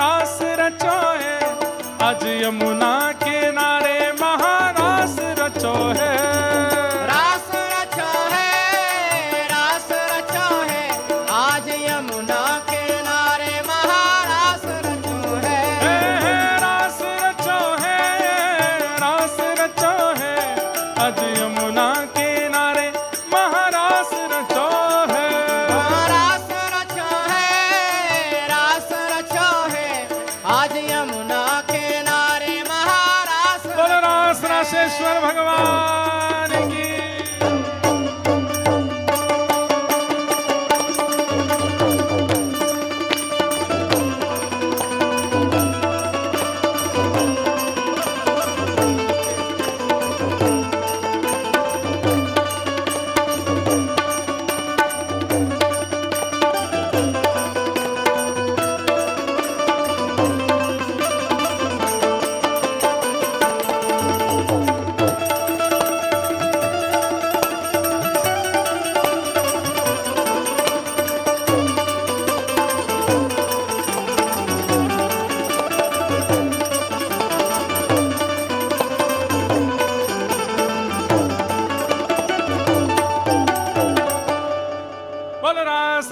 रास रचो है आज यमुना किनारे महारास रचो है। रास रचो है रासेश्वर भगवान की।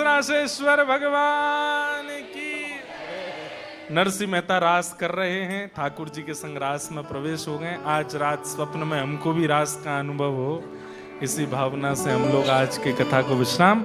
रासेश्वर भगवान की। नरसिंह मेहता रास कर रहे हैं, ठाकुर जी के संग रास में प्रवेश हो गए। आज रात स्वप्न में हमको भी रास का अनुभव हो, इसी भावना से हम लोग आज की कथा को विश्राम